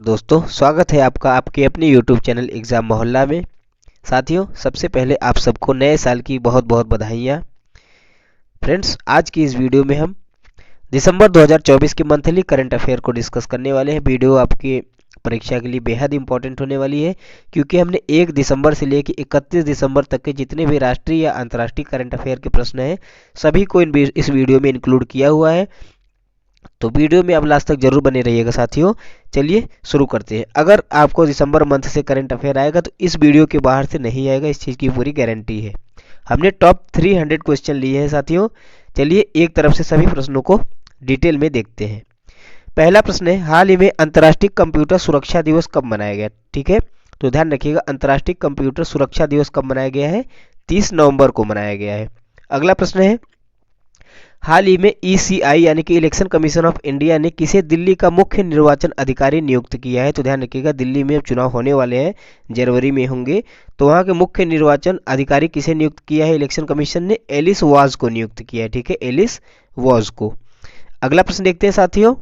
दोस्तों स्वागत है आपका आपके अपने YouTube चैनल एग्ज़ाम मोहल्ला में। साथियों, सबसे पहले आप सबको नए साल की बहुत बहुत बधाइयाँ। फ्रेंड्स, आज की इस वीडियो में हम दिसंबर 2024 के मंथली करंट अफेयर को डिस्कस करने वाले हैं। वीडियो आपकी परीक्षा के लिए बेहद इंपॉर्टेंट होने वाली है, क्योंकि हमने 1 दिसंबर से लेकर 31 दिसंबर तक के जितने भी राष्ट्रीय या अंतर्राष्ट्रीय करंट अफेयर के प्रश्न हैं सभी को इस वीडियो में इंक्लूड किया हुआ है। तो वीडियो में आप लास्ट तक जरूर बने रहिएगा साथियों। चलिए शुरू करते हैं। अगर आपको दिसंबर मंथ से करंट अफेयर आएगा तो इस वीडियो के बाहर से नहीं आएगा, इस चीज़ की पूरी गारंटी है। हमने टॉप 300 क्वेश्चन लिए हैं साथियों। चलिए एक तरफ से सभी प्रश्नों को डिटेल में देखते हैं। पहला प्रश्न है, हाल ही में अंतर्राष्ट्रीय कंप्यूटर सुरक्षा दिवस कब मनाया गया? ठीक है, तो ध्यान रखिएगा, अंतर्राष्ट्रीय कंप्यूटर सुरक्षा दिवस कब मनाया गया है? 30 नवंबर को मनाया गया है। अगला प्रश्न है, हाल ही में ईसीआई यानी कि इलेक्शन कमीशन ऑफ इंडिया ने किसे दिल्ली का मुख्य निर्वाचन अधिकारी नियुक्त किया है? तो ध्यान रखिएगा, दिल्ली में चुनाव होने वाले हैं, जनवरी में होंगे, तो वहाँ के मुख्य निर्वाचन अधिकारी किसे नियुक्त किया है? इलेक्शन कमीशन ने एलिस वॉज को नियुक्त किया है। ठीक है, एलिस वॉज को। अगला प्रश्न देखते हैं साथियों,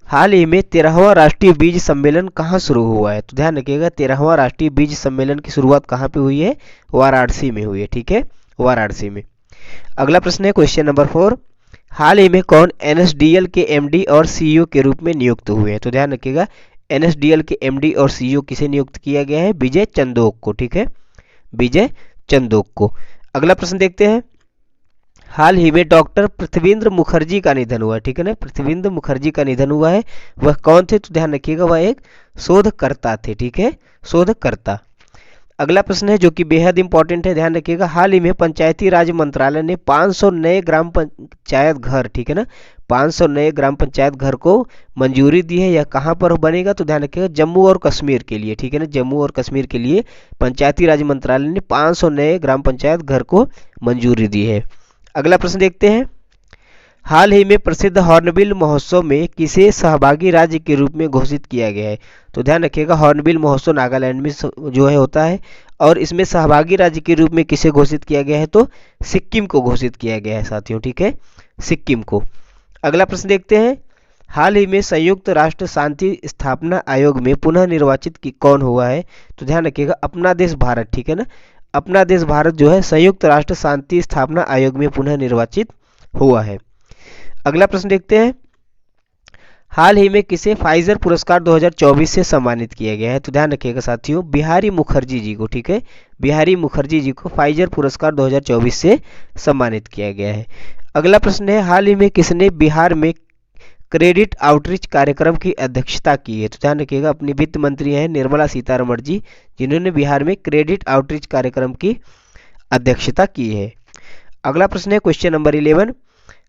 हाल ही में 13वां राष्ट्रीय बीज सम्मेलन कहाँ शुरू हुआ है? तो ध्यान रखिएगा, 13वां राष्ट्रीय बीज सम्मेलन की शुरुआत कहाँ पे हुई है? वाराणसी में हुई है। ठीक है, वाराणसी में। अगला प्रश्न है क्वेश्चन नंबर 4, हाल ही में कौन एनएसडीएल के एमडी और सीईओ के रूप में नियुक्त हुए हैं? तो ध्यान रखिएगा, एनएसडीएल के एमडी और सीईओ किसे नियुक्त किया गया है? विजय चंदोक को। ठीक है, विजय चंदोक को। अगला प्रश्न देखते हैं, हाल ही में डॉक्टर पृथ्वींद्र मुखर्जी का निधन हुआ है। ठीक है ना, पृथ्वींद्र मुखर्जी का निधन हुआ है। वह कौन थे? तो ध्यान रखिएगा, वह एक शोधकर्ता थे। ठीक है, शोधकर्ता। अगला प्रश्न है जो कि बेहद इंपॉर्टेंट है, ध्यान रखिएगा, हाल ही में पंचायती राज मंत्रालय ने 500 नए ग्राम पंचायत घर, ठीक है ना, 500 नए ग्राम पंचायत घर को मंजूरी दी है। यह कहाँ पर बनेगा? तो ध्यान रखिएगा, जम्मू और कश्मीर के लिए। ठीक है ना, जम्मू और कश्मीर के लिए पंचायती राज मंत्रालय ने 500 नए ग्राम पंचायत घर को मंजूरी दी है। अगला प्रश्न देखते हैं, हाल ही में प्रसिद्ध हॉर्नबिल महोत्सव में किसे सहभागी राज्य के रूप में घोषित किया गया है? तो ध्यान रखिएगा, हॉर्नबिल महोत्सव नागालैंड में जो है होता है, और इसमें सहभागी राज्य के रूप में किसे घोषित किया गया है? तो सिक्किम को घोषित किया गया है साथियों। ठीक है, सिक्किम को। अगला प्रश्न देखते हैं, हाल ही में संयुक्त राष्ट्र शांति स्थापना आयोग में पुनः निर्वाचित कौन हुआ है? तो ध्यान रखिएगा, अपना देश भारत। ठीक है ना, अपना देश भारत जो है संयुक्त राष्ट्र शांति स्थापना आयोग में पुनः निर्वाचित हुआ है। अगला प्रश्न देखते हैं, हाल ही में किसे फाइजर पुरस्कार 2024 से सम्मानित किया गया है? तो ध्यान रखिएगा साथियों, बिहारी मुखर्जी जी को। ठीक है, बिहारी मुखर्जी जी को फाइजर पुरस्कार 2024 से सम्मानित किया गया है। अगला प्रश्न है, हाल ही में किसने बिहार में क्रेडिट आउटरीच कार्यक्रम की अध्यक्षता की है? तो ध्यान रखिएगा, अपनी वित्त मंत्री हैं निर्मला सीतारमण जी, जिन्होंने बिहार में क्रेडिट आउटरीच कार्यक्रम की अध्यक्षता की है। अगला प्रश्न है क्वेश्चन नंबर 11,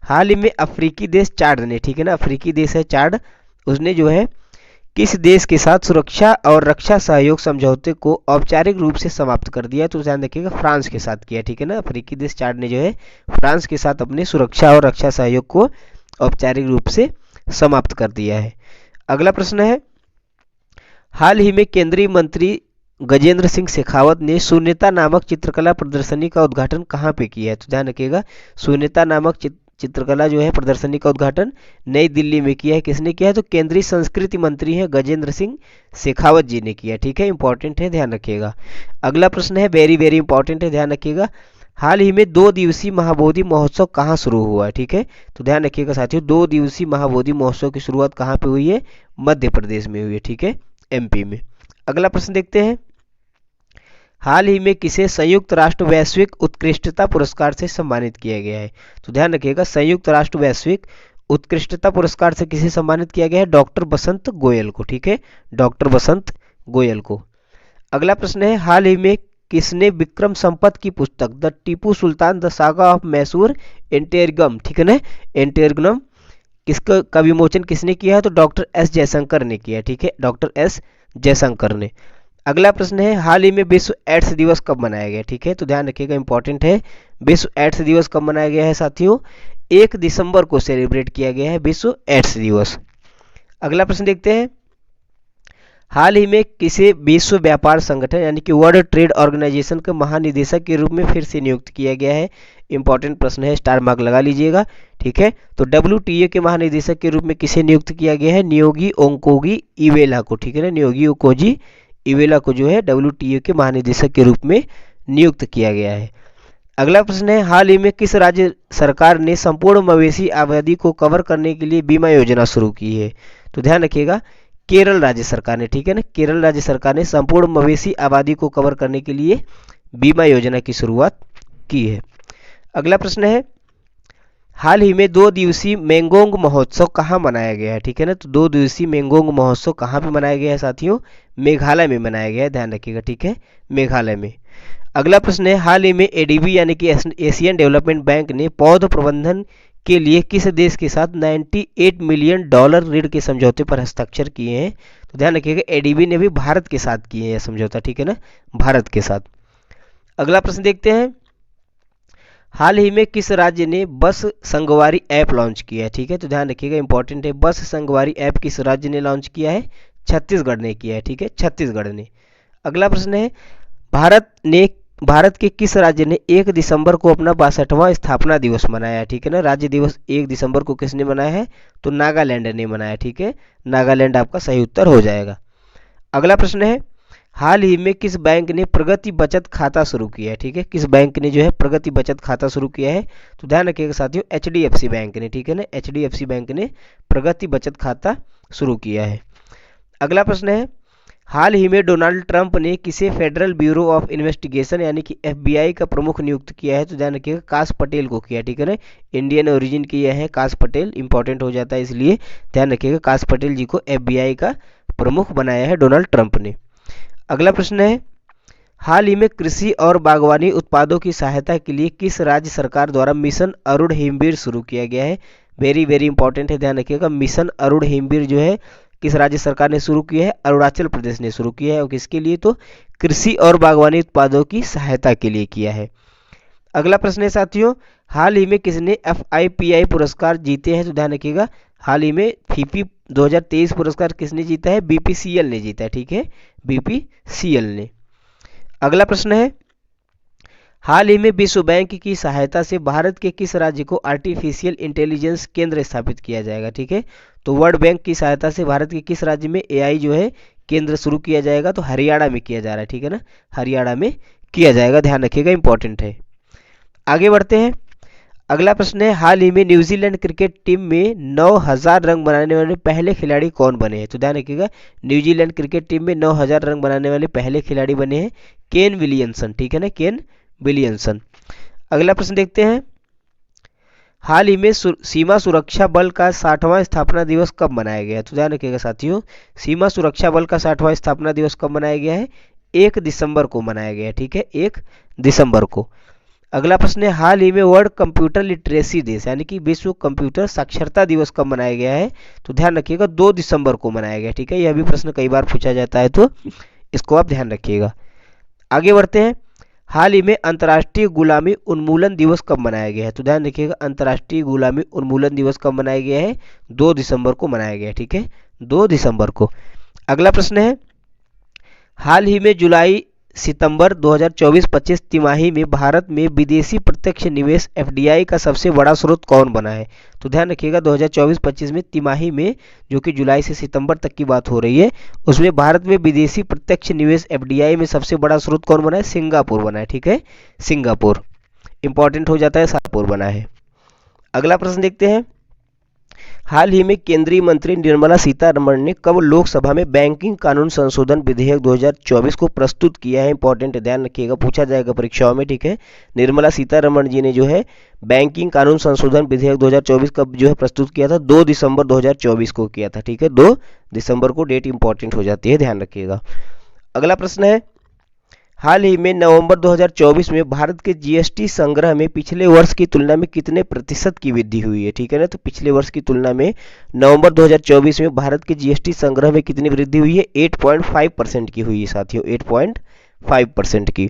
हाल ही में अफ्रीकी देश चाड ने, ठीक है ना, अफ्रीकी देश है चाड, उसने जो है किस देश के साथ सुरक्षा और रक्षा सहयोग समझौते को औपचारिक रूप से समाप्त कर दिया? तो ध्यान रखिएगा, फ्रांस के साथ किया। ठीक है ना, अफ्रीकी देश चाड ने जो है फ्रांस के साथ अपने सुरक्षा और रक्षा सहयोग को औपचारिक रूप से समाप्त कर दिया है। अगला प्रश्न है, हाल ही में केंद्रीय मंत्री गजेंद्र सिंह शेखावत ने शून्यता नामक चित्रकला प्रदर्शनी का उद्घाटन कहाँ पे किया है? तो ध्यान रखिएगा, शून्यता नामक चित्रकला जो है प्रदर्शनी का उद्घाटन नई दिल्ली में किया है। किसने किया है? तो केंद्रीय संस्कृति मंत्री हैं गजेंद्र सिंह शेखावत जी ने किया। ठीक है, इंपॉर्टेंट है, ध्यान रखिएगा। अगला प्रश्न है वेरी वेरी इंपॉर्टेंट है, ध्यान रखिएगा, हाल ही में 2 दिवसीय महाबोधि महोत्सव कहाँ शुरू हुआ है? ठीक है, तो ध्यान रखिएगा साथियों, 2 दिवसीय महाबोधि महोत्सव की शुरुआत कहाँ पे हुई है? मध्य प्रदेश में हुई है। ठीक है, एमपी में। अगला प्रश्न देखते हैं, हाल ही में किसे संयुक्त राष्ट्र वैश्विक उत्कृष्टता पुरस्कार से सम्मानित किया गया है? तो ध्यान रखिएगा, संयुक्त राष्ट्र वैश्विक उत्कृष्टता पुरस्कार से किसे सम्मानित किया गया है? डॉक्टर बसंत गोयल को। ठीक है, डॉक्टर बसंत गोयल को। अगला प्रश्न है, हाल ही में किसने विक्रम संपत की पुस्तक the Tipu Sultan the saga of Mysore interregnum, ठीक है ना, एंटेरगम, किसका का विमोचन किसने किया है? तो डॉक्टर एस जयशंकर ने किया। ठीक है, डॉक्टर एस जयशंकर ने। अगला प्रश्न है, हाल ही में विश्व एड्स दिवस कब मनाया गया? ठीक है, तो ध्यान रखिएगा, इंपॉर्टेंट है, विश्व एड्स दिवस कब मनाया गया है साथियों? 1 दिसंबर को सेलिब्रेट किया गया है विश्व एड्स दिवस। अगला प्रश्न देखते हैं, हाल ही में किसे विश्व व्यापार संगठन यानी कि वर्ल्ड ट्रेड ऑर्गेनाइजेशन के महानिदेशक के रूप में फिर से नियुक्त किया गया है? इंपॉर्टेंट प्रश्न है, स्टार मार्क लगा लीजिएगा। ठीक है, तो WTO के महानिदेशक के रूप में किसे नियुक्त किया गया है? नियोगी ओंकोगी इवेला को। ठीक है ना, नियोगी ओकोजी इवेला को जो है WTO के महानिदेशक के रूप में नियुक्त किया गया है। अगला प्रश्न है, हाल ही में किस राज्य सरकार ने संपूर्ण मवेशी आबादी को कवर करने के लिए बीमा योजना शुरू की है? तो ध्यान रखिएगा, केरल राज्य सरकार ने। ठीक है ना, केरल राज्य सरकार ने संपूर्ण मवेशी आबादी को कवर करने के लिए बीमा योजना की शुरुआत की है। अगला प्रश्न है, हाल ही में 2 दिवसीय मेंगोंग महोत्सव कहाँ मनाया गया है? ठीक है ना, तो 2 दिवसीय मेंगोंग महोत्सव कहाँ पे मनाया गया है साथियों? मेघालय में मनाया गया है, ध्यान रखिएगा। ठीक है, मेघालय में। अगला प्रश्न है, हाल ही में ADB यानी कि एशियन डेवलपमेंट बैंक ने पौध प्रबंधन के लिए किस देश के साथ $98 मिलियन ऋण के समझौते पर हस्ताक्षर किए हैं? तो ध्यान रखिएगा, ADB ने भी भारत के साथ किए हैं यह समझौता। ठीक है ना, भारत के साथ। अगला प्रश्न देखते हैं, हाल ही में किस राज्य ने बस संगवारी ऐप लॉन्च किया है? ठीक है, तो ध्यान रखिएगा, इंपॉर्टेंट है, बस संगवारी ऐप किस राज्य ने लॉन्च किया है? छत्तीसगढ़ ने किया है। ठीक है, छत्तीसगढ़ ने। अगला प्रश्न है, भारत के किस राज्य ने 1 दिसंबर को अपना 62वां स्थापना दिवस मनाया है? ठीक है ना, राज्य दिवस 1 दिसंबर को किसने मनाया है? तो नागालैंड ने मनाया। ठीक है, नागालैंड आपका सही उत्तर हो जाएगा। अगला प्रश्न है, हाल ही में किस बैंक ने प्रगति बचत खाता शुरू किया है? ठीक है, किस बैंक ने जो है प्रगति बचत खाता शुरू किया है? तो ध्यान रखिएगा साथियों, HDFC बैंक ने। ठीक है ना, HDFC बैंक ने प्रगति बचत खाता शुरू किया है। अगला प्रश्न है, हाल ही में डोनाल्ड ट्रंप ने किसे फेडरल ब्यूरो ऑफ इन्वेस्टिगेशन यानी कि FBI का प्रमुख नियुक्त किया है? तो ध्यान रखिएगा, काश पटेल को किया। ठीक है ना, इंडियन ओरिजिन की यह है काश पटेल, इंपॉर्टेंट हो जाता है, इसलिए ध्यान रखिएगा, काश पटेल जी को FBI का प्रमुख बनाया है डोनाल्ड ट्रंप ने। अगला प्रश्न है, हाल ही में कृषि और बागवानी उत्पादों की सहायता के लिए किस राज्य सरकार द्वारा मिशन अरुण हिमवीर शुरू किया गया है? वेरी वेरी इंपॉर्टेंट है, ध्यान रखिएगा, मिशन अरुण हिमवीर जो है किस राज्य सरकार ने शुरू किया है? अरुणाचल प्रदेश ने शुरू किया है। और किसके लिए? तो कृषि और बागवानी उत्पादों की सहायता के लिए किया है। अगला प्रश्न है साथियों, हाल ही में किसने FIPI पुरस्कार जीते हैं? तो ध्यान रखिएगा, हाल ही में FIPI 2023 पुरस्कार किसने जीता है? BPCL ने जीता है। ठीक है, BPCL ने। अगला प्रश्न है, हाल ही में विश्व बैंक की सहायता से भारत के किस राज्य को आर्टिफिशियल इंटेलिजेंस केंद्र स्थापित किया जाएगा? ठीक है, तो वर्ल्ड बैंक की सहायता से भारत के किस राज्य में AI जो है केंद्र शुरू किया जाएगा? तो हरियाणा में किया जा रहा है। ठीक है ना, हरियाणा में किया जाएगा, ध्यान रखिएगा, इंपॉर्टेंट है। आगे बढ़ते हैं। अगला प्रश्न है, हाल ही में न्यूजीलैंड क्रिकेट टीम में 9000 रन बनाने वाले पहले खिलाड़ी कौन बने हैं? तो ध्यान रखिएगा, न्यूजीलैंड क्रिकेट टीम में 9000 रन बनाने वाले पहले खिलाड़ी बने हैं केन विलियमसन। ठीक है ना, केन विलियमसन। अगला प्रश्न देखते हैं, हाल ही में सीमा सुरक्षा बल का 60वां स्थापना दिवस कब मनाया गया है? तो ध्यान रखिएगा साथियों, सीमा सुरक्षा बल का 60वां स्थापना दिवस कब मनाया गया है? 1 दिसंबर को मनाया गया है। ठीक है, 1 दिसंबर को। अगला प्रश्न है, हाल ही में वर्ल्ड कंप्यूटर लिटरेसी दिवस यानी कि विश्व कंप्यूटर साक्षरता दिवस कब मनाया गया है? तो ध्यान रखिएगा, 2 दिसंबर को मनाया गया। ठीक है, यह भी प्रश्न कई बार पूछा जाता है, तो इसको आप ध्यान रखिएगा। आगे बढ़ते हैं, हाल ही में अंतर्राष्ट्रीय गुलामी उन्मूलन दिवस कब मनाया गया है? तो ध्यान रखिएगा, अंतर्राष्ट्रीय गुलामी उन्मूलन दिवस कब मनाया गया है? 2 दिसंबर को मनाया गया है। ठीक है, 2 दिसंबर को। अगला प्रश्न है, हाल ही में जुलाई सितंबर 2024-25 तिमाही में भारत में विदेशी प्रत्यक्ष निवेश FDI का सबसे बड़ा स्रोत कौन बना है? तो ध्यान रखिएगा, 2024-25 में तिमाही में, जो कि जुलाई से सितंबर तक की बात हो रही है, उसमें भारत में विदेशी प्रत्यक्ष निवेश FDI में सबसे बड़ा स्रोत कौन बना है? सिंगापुर बना है। ठीक है, सिंगापुर, इंपॉर्टेंट हो जाता है, सिंगापुर बना है। अगला प्रश्न देखते हैं, हाल ही में केंद्रीय मंत्री निर्मला सीतारमण ने कब लोकसभा में बैंकिंग कानून संशोधन विधेयक 2024 को प्रस्तुत किया है? इंपॉर्टेंट है, ध्यान रखिएगा, पूछा जाएगा परीक्षाओं में। ठीक है, निर्मला सीतारमण जी ने जो है बैंकिंग कानून संशोधन विधेयक 2024 कब जो है प्रस्तुत किया था? 2 दिसंबर 2024 को किया था। ठीक है, 2 दिसंबर को डेट इंपॉर्टेंट हो जाती है, ध्यान रखिएगा। अगला प्रश्न है, हाल ही में नवंबर 2024 में भारत के GST संग्रह में पिछले वर्ष की तुलना में कितने प्रतिशत की वृद्धि हुई है? ठीक है ना, तो पिछले वर्ष की तुलना में नवंबर 2024 में भारत के GST संग्रह में कितनी वृद्धि हुई है? 8.5% की हुई है साथियों, 8.5% की।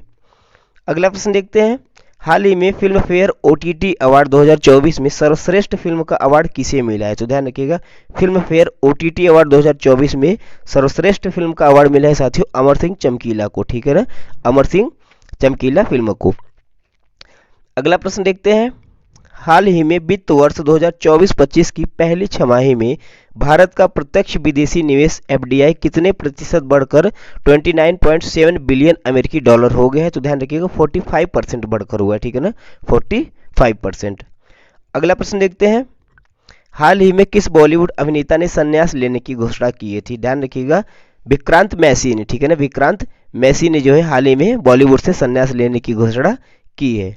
अगला प्रश्न देखते हैं, हाल ही में फिल्म फेयर OTT अवार्ड 2024 में सर्वश्रेष्ठ फिल्म का अवार्ड किसे मिला है? तो ध्यान रखिएगा, फिल्म फेयर OTT अवार्ड 2024 में सर्वश्रेष्ठ फिल्म का अवार्ड मिला है साथियों अमर सिंह चमकीला को, ठीक है ना, अमर सिंह चमकीला फिल्म को। अगला प्रश्न देखते हैं, हाल ही में वित्त वर्ष 2024-25 की पहली छमाही में भारत का प्रत्यक्ष विदेशी निवेश FDI कितने प्रतिशत बढ़कर 29.7 बिलियन अमेरिकी डॉलर हो गया है? तो ध्यान रखिएगा 45% बढ़कर हुआ है, ठीक है ना, 45%। अगला प्रश्न देखते हैं, हाल ही में किस बॉलीवुड अभिनेता ने संन्यास लेने की घोषणा की थी? ध्यान रखिएगा विक्रांत मैसी ने, ठीक है ना, विक्रांत मैसी ने जो है हाल ही में बॉलीवुड से संन्यास लेने की घोषणा की है।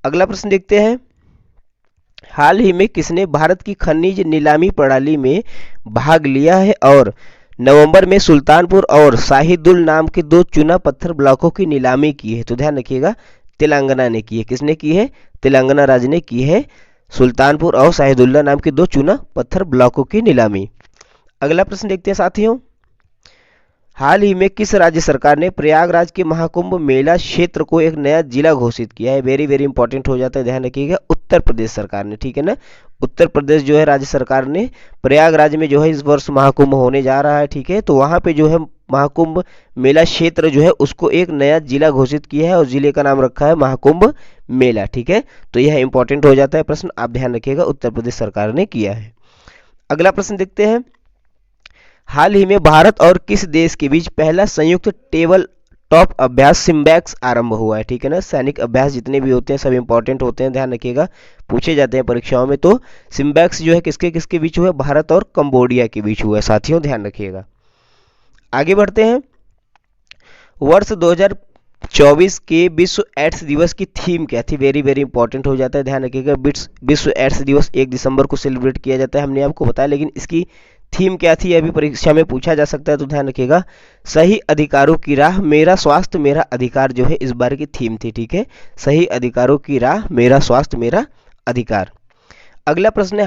अगला प्रश्न देखते हैं, हाल ही में किसने भारत की खनिज नीलामी प्रणाली में भाग लिया है और नवंबर में सुल्तानपुर और शाहिदुल नाम के 2 चूना पत्थर ब्लॉकों की नीलामी की है? तो ध्यान रखिएगा तेलंगाना ने की है। किसने की है? तेलंगाना राज्य ने की है सुल्तानपुर और शाहिदुल्ला नाम के 2 चूना पत्थर ब्लॉकों की नीलामी। अगला प्रश्न देखते हैं साथियों, हाल ही में किस राज्य सरकार ने प्रयागराज के महाकुंभ मेला क्षेत्र को एक नया जिला घोषित किया है? वेरी वेरी इंपॉर्टेंट हो जाता है, ध्यान रखिएगा उत्तर प्रदेश सरकार ने, ठीक है ना, उत्तर प्रदेश जो है राज्य सरकार ने प्रयागराज में जो है इस वर्ष महाकुंभ होने जा रहा है, ठीक है, तो वहां पे जो है महाकुंभ मेला क्षेत्र जो है उसको एक नया जिला घोषित किया है और जिले का नाम रखा है महाकुंभ मेला, ठीक है, तो यह इंपॉर्टेंट हो जाता है प्रश्न, आप ध्यान रखिएगा उत्तर प्रदेश सरकार ने किया है। अगला प्रश्न देखते हैं, हाल ही में भारत और किस देश के बीच पहला संयुक्त टेबल टॉप अभ्यास सिम्बैक्स आरंभ हुआ है? ठीक है ना, सैनिक अभ्यास जितने भी होते हैं सब इंपॉर्टेंट होते हैं, ध्यान रखिएगा, पूछे जाते हैं परीक्षाओं में। तो सिम्बैक्स जो है किसके किसके बीच हुआ है? भारत और कंबोडिया के बीच हुआ है साथियों, ध्यान रखिएगा। आगे बढ़ते हैं, वर्ष 2024 के विश्व एड्स दिवस की थीम क्या थी? वेरी वेरी इंपॉर्टेंट हो जाता है, ध्यान रखिएगा। विश्व एड्स दिवस 1 दिसंबर को सेलिब्रेट किया जाता है, हमने आपको बताया, लेकिन इसकी थीम क्या थी अभी परीक्षा में पूछा जा सकता है, तो ध्यान रखिएगा सही अधिकारों की राह मेरा स्वास्थ्य मेरा अधिकार जो है इस बार की थीम थी, ठीक है, सही अधिकारों की राह मेरा स्वास्थ्य मेरा अधिकार। अगला प्रश्न है,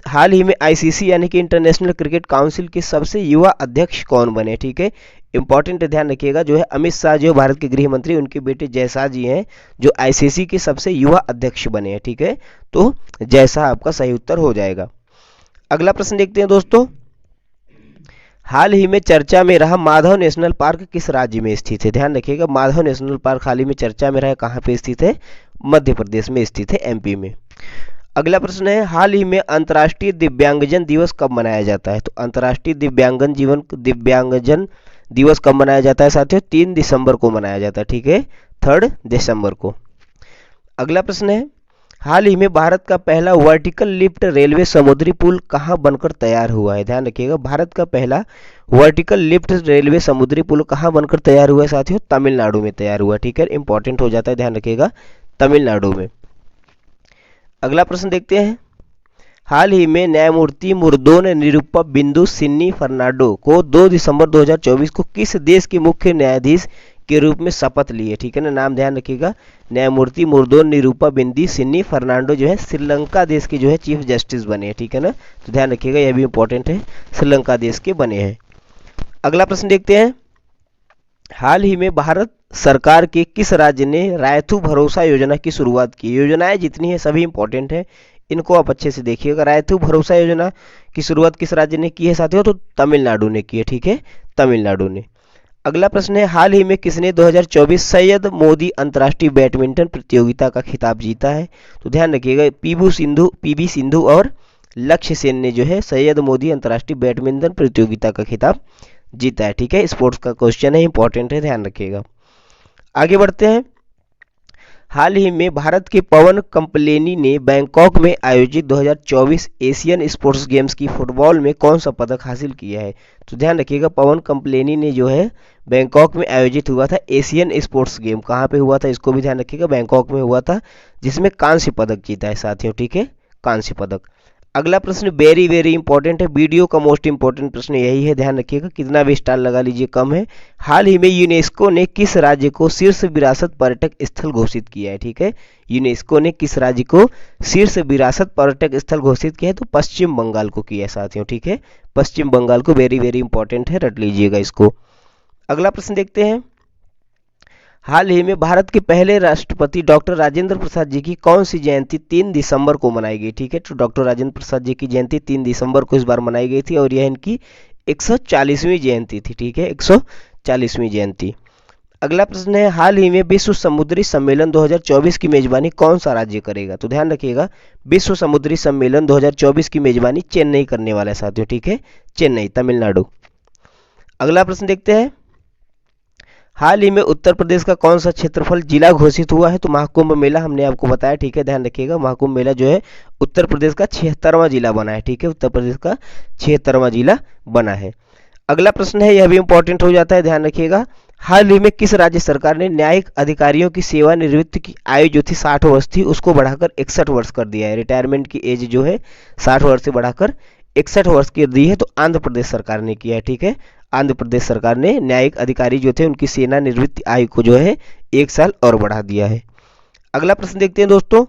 हाल ही में ICC यानी कि इंटरनेशनल क्रिकेट काउंसिल के सबसे युवा अध्यक्ष कौन बने? ठीक है, इंपॉर्टेंट ध्यान रखिएगा, जो है अमित शाह जो भारत के गृह मंत्री, उनके बेटे जय शाह जी हैं जो ICC के सबसे युवा अध्यक्ष बने हैं, ठीक है, तो जय शाह आपका सही उत्तर हो जाएगा। अगला प्रश्न देखते हैं दोस्तों, हाल ही में चर्चा में रहा माधव नेशनल पार्क किस राज्य में स्थित है? ध्यान रखिएगा, माधव नेशनल पार्क हाल ही में चर्चा में रहा, कहाँ पे स्थित है? मध्य प्रदेश में स्थित है, MP में। अगला प्रश्न है, हाल ही में अंतर्राष्ट्रीय दिव्यांगजन दिवस कब मनाया जाता है? तो अंतर्राष्ट्रीय दिव्यांगजन दिवस कब मनाया जाता है साथियों? 3 दिसंबर को मनाया जाता है, ठीक है, 3 दिसंबर को। अगला प्रश्न है, हाल ही में भारत का पहला वर्टिकल लिफ्ट रेलवे समुद्री पुल कहाँ बनकर तैयार हुआ है? ध्यान रखिएगा, भारत का पहला वर्टिकल लिफ्ट रेलवे समुद्री पुल कहाँ बनकर तैयार हुआ है साथियों? तमिलनाडु में तैयार हुआ, ठीक है, इंपॉर्टेंट हो जाता है, ध्यान रखिएगा, तमिलनाडु में। अगला प्रश्न देखते हैं, हाल ही में न्यायमूर्ति मुर्दोन निरुप्पा बिंदु सिन्नी फर्नांडो को 2 दिसंबर 2024 को किस देश के मुख्य न्यायाधीश के रूप में शपथ लिए? ठीक है ना, नाम ध्यान रखिएगा, न्यायमूर्ति मुर्दोन निरुप्पा बिंदी सिन्नी फर्नांडो जो है श्रीलंका देश के जो है चीफ जस्टिस बने हैं, ठीक है ना, तो ध्यान रखिएगा यह भी इंपॉर्टेंट है, श्रीलंका देश के बने हैं। अगला प्रश्न देखते हैं, हाल ही में भारत सरकार के किस राज्य ने रायथू भरोसा योजना की शुरुआत की? योजनाएं जितनी है सभी इंपॉर्टेंट है, इनको आप अच्छे से देखिएगा। रायथू भरोसा योजना की शुरुआत किस राज्य ने की है साथियों? तो तमिलनाडु ने की है, ठीक है, तमिलनाडु ने। अगला प्रश्न है, हाल ही में किसने 2024 सैयद मोदी अंतर्राष्ट्रीय बैडमिंटन प्रतियोगिता का खिताब जीता है? तो ध्यान रखिएगा, PV सिंधु और लक्ष्य सेन ने जो है सैयद मोदी अंतर्राष्ट्रीय बैडमिंटन प्रतियोगिता का खिताब जीता है, ठीक है, स्पोर्ट्स का क्वेश्चन है, इंपॉर्टेंट है, ध्यान रखिएगा। आगे बढ़ते हैं, हाल ही में भारत के पवन कम्पलेनी ने बैंकॉक में आयोजित 2024 एशियन स्पोर्ट्स गेम्स की फुटबॉल में कौन सा पदक हासिल किया है? तो ध्यान रखिएगा, पवन कम्पलेनी ने जो है बैंकॉक में आयोजित हुआ था एशियन स्पोर्ट्स गेम, कहाँ पे हुआ था इसको भी ध्यान रखिएगा, बैंकॉक में हुआ था, जिसमें कांस्य पदक जीता है साथियों, ठीक है, कांस्य पदक। अगला प्रश्न वेरी वेरी इंपॉर्टेंट है, वीडियो का मोस्ट इंपॉर्टेंट प्रश्न यही है, ध्यान रखिएगा, कितना भी स्टार लगा लीजिए कम है। हाल ही में यूनेस्को ने किस राज्य को शीर्ष विरासत पर्यटक स्थल घोषित किया है? ठीक है, यूनेस्को ने किस राज्य को शीर्ष विरासत पर्यटक स्थल घोषित किया है? तो पश्चिम बंगाल को किया है साथियों, ठीक है, पश्चिम बंगाल को, वेरी वेरी इंपॉर्टेंट है, रट लीजिएगा इसको। अगला प्रश्न देखते हैं, हाल ही में भारत के पहले राष्ट्रपति डॉक्टर राजेंद्र प्रसाद जी की कौन सी जयंती 3 दिसंबर को मनाई गई? ठीक है, तो डॉक्टर राजेंद्र प्रसाद जी की जयंती 3 दिसंबर को इस बार मनाई गई थी और यह इनकी 140वीं जयंती थी। ठीक है, 140वीं जयंती। अगला प्रश्न है, हाल ही में विश्व समुद्री सम्मेलन 2024 की मेजबानी कौन सा राज्य करेगा? तो ध्यान रखिएगा, विश्व समुद्री सम्मेलन 2024 की मेजबानी चेन्नई करने वाला है साथियों। ठीक है, चेन्नई, तमिलनाडु। अगला प्रश्न देखते हैं, हाल ही में उत्तर प्रदेश का कौन सा क्षेत्रफल जिला घोषित हुआ है? तो महाकुंभ मेला, हमने आपको बताया। ठीक है, ध्यान रखिएगा, महाकुंभ मेला जो है उत्तर प्रदेश का 76वां जिला बना है। ठीक है, उत्तर प्रदेश का 76वां जिला बना है। अगला प्रश्न है, यह भी इंपॉर्टेंट हो जाता है, ध्यान रखिएगा, हाल ही में किस राज्य सरकार ने न्यायिक अधिकारियों की सेवानिवृत्ति की आयु जो थी 60 वर्ष थी उसको बढ़ाकर 61 वर्ष कर दिया है? रिटायरमेंट की एज जो है 60 वर्ष से बढ़ाकर 61 वर्ष की दी है, तो आंध्र प्रदेश सरकार ने किया है। ठीक है, आंध्र प्रदेश सरकार ने न्यायिक अधिकारी जो थे उनकी सेवानिवृत्ति आयु को जो है 1 साल और बढ़ा दिया है। अगला प्रश्न देखते हैं दोस्तों,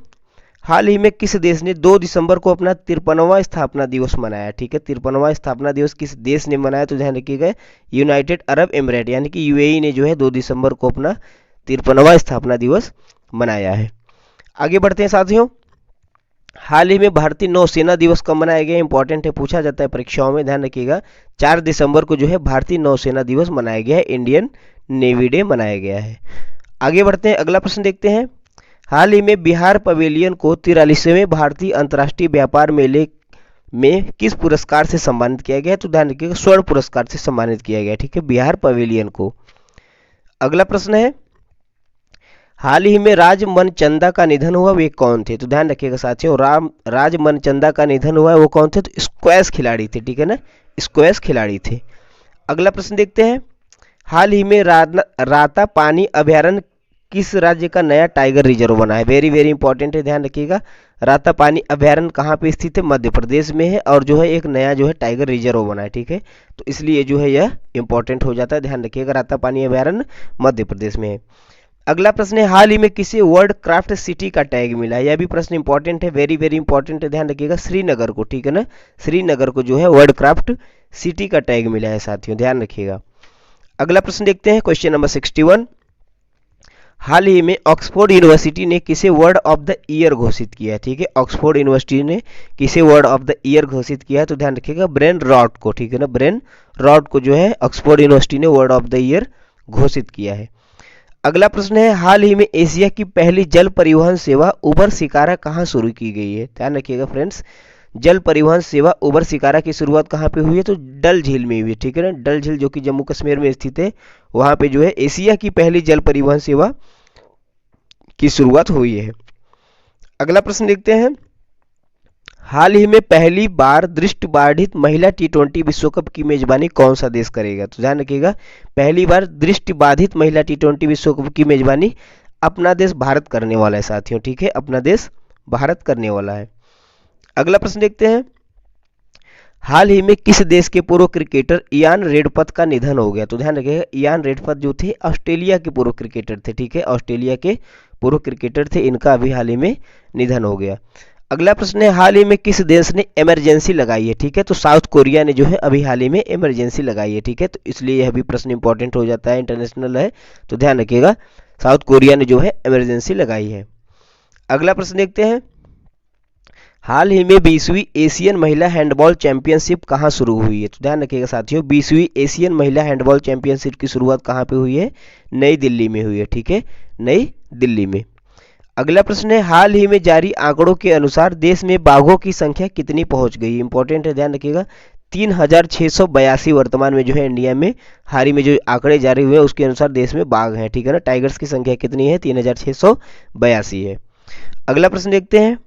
हाल ही में किस देश ने 2 दिसंबर को अपना 53वां स्थापना दिवस मनाया? ठीक है, 53वां स्थापना दिवस किस देश ने मनाया? तो ध्यान रखिएगा, यूनाइटेड अरब एमिरेट यानी कि यूएई ने जो है 2 दिसंबर को अपना 53वां स्थापना दिवस मनाया है। आगे बढ़ते हैं साथियों, हाल ही में भारतीय नौसेना दिवस कब मनाया गया? इंपॉर्टेंट है, पूछा जाता है परीक्षाओं में, ध्यान रखिएगा, 4 दिसंबर को जो है भारतीय नौसेना दिवस मनाया गया है, इंडियन नेवी डे मनाया गया है। आगे बढ़ते हैं, अगला प्रश्न देखते हैं, हाल ही में बिहार पवेलियन को 43वें भारतीय अंतर्राष्ट्रीय व्यापार मेले में किस पुरस्कार से सम्मानित किया गया है? तो ध्यान रखिएगा, स्वर्ण पुरस्कार से सम्मानित किया गया है। ठीक है, बिहार पवेलियन को। अगला प्रश्न है, हाल ही में राज मनचंदा का निधन हुआ, वे कौन थे? तो ध्यान रखिएगा साथियों, राज मनचंदा का निधन हुआ है, वो कौन थे? तो स्क्वैश खिलाड़ी थे। ठीक है ना, स्क्वैश खिलाड़ी थे। अगला प्रश्न देखते हैं, हाल ही में राता पानी अभयारण्य किस राज्य का नया टाइगर रिजर्व बना है? वेरी वेरी इंपॉर्टेंट है, ध्यान रखिएगा, राता पानी अभयारण्य कहाँ पे स्थित है? मध्य प्रदेश में है, और जो है एक नया जो है टाइगर रिजर्व बना है। ठीक है, तो इसलिए जो है यह इंपॉर्टेंट हो जाता है, ध्यान रखिएगा, राता पानी अभयारण्य मध्य प्रदेश में है। अगला प्रश्न है, हाल ही में किसे वर्ल्ड क्राफ्ट सिटी का टैग मिला है? यह भी प्रश्न इंपॉर्टेंट है, वेरी वेरी इंपॉर्टेंट है, ध्यान रखिएगा, श्रीनगर को। ठीक है ना, श्रीनगर को जो है वर्ल्ड क्राफ्ट सिटी का टैग मिला है साथियों, ध्यान रखिएगा। अगला प्रश्न देखते हैं, क्वेश्चन नंबर 61, हाल ही में ऑक्सफोर्ड यूनिवर्सिटी ने किसे वर्ड ऑफ द ईयर घोषित किया है? ठीक है, ऑक्सफोर्ड यूनिवर्सिटी ने किसे वर्ड ऑफ द ईयर घोषित किया है? तो ध्यान रखिएगा, ब्रेन रॉट को। ठीक है ना, ब्रेन रॉट को जो है ऑक्सफोर्ड यूनिवर्सिटी ने वर्ड ऑफ द ईयर घोषित किया है। अगला प्रश्न है, हाल ही में एशिया की पहली जल परिवहन सेवा उबर शिकारा कहाँ शुरू की गई है? ध्यान रखिएगा फ्रेंड्स, जल परिवहन सेवा उबर शिकारा की शुरुआत कहाँ पे हुई है? तो डल झील में हुई है। ठीक है ना, डल झील जो कि जम्मू कश्मीर में स्थित है, वहाँ पे जो है एशिया की पहली जल परिवहन सेवा की शुरुआत हुई है। अगला प्रश्न देखते हैं, हाल ही में पहली बार दृष्टिबाधित महिला T20 विश्व कप की मेजबानी कौन सा देश करेगा? तो ध्यान रखिएगा, पहली बार दृष्टिबाधित महिला T20 विश्व कप की मेजबानी अपना देश भारत करने वाला है साथियों। ठीक है, अपना देश भारत करने वाला है। अगला प्रश्न देखते हैं, हाल ही में किस देश के पूर्व क्रिकेटर इयान रेडपथ का निधन हो गया? तो ध्यान रखिएगा, इयान रेडपथ जो थे ऑस्ट्रेलिया के पूर्व क्रिकेटर थे। ठीक है, ऑस्ट्रेलिया के पूर्व क्रिकेटर थे, इनका अभी हाल ही में निधन हो गया। अगला प्रश्न है, हाल ही में किस देश ने इमरजेंसी लगाई है? ठीक है, तो साउथ कोरिया ने जो है अभी हाल ही में इमरजेंसी लगाई है। ठीक है, तो इसलिए यह भी प्रश्न इंपॉर्टेंट हो जाता है, इंटरनेशनल है, तो ध्यान रखिएगा, साउथ कोरिया ने जो है इमरजेंसी लगाई है। अगला प्रश्न देखते हैं, हाल ही में 20वीं एशियन महिला हैंडबॉल चैंपियनशिप कहाँ शुरू हुई है? तो ध्यान रखिएगा साथियों, 20वीं एशियन महिला हैंडबॉल चैंपियनशिप की शुरुआत कहाँ पे हुई है? नई दिल्ली में हुई है। ठीक है, नई दिल्ली में। अगला प्रश्न है, हाल ही में जारी आंकड़ों के अनुसार देश में बाघों की संख्या कितनी पहुंच गई? इंपॉर्टेंट है, ध्यान रखिएगा, 3682 वर्तमान में जो है इंडिया में हाल ही में जो आंकड़े जारी हुए हैं उसके अनुसार देश में बाघ हैं। ठीक है ना, टाइगर्स की संख्या कितनी है? 3682 है। अगला प्रश्न देखते हैं,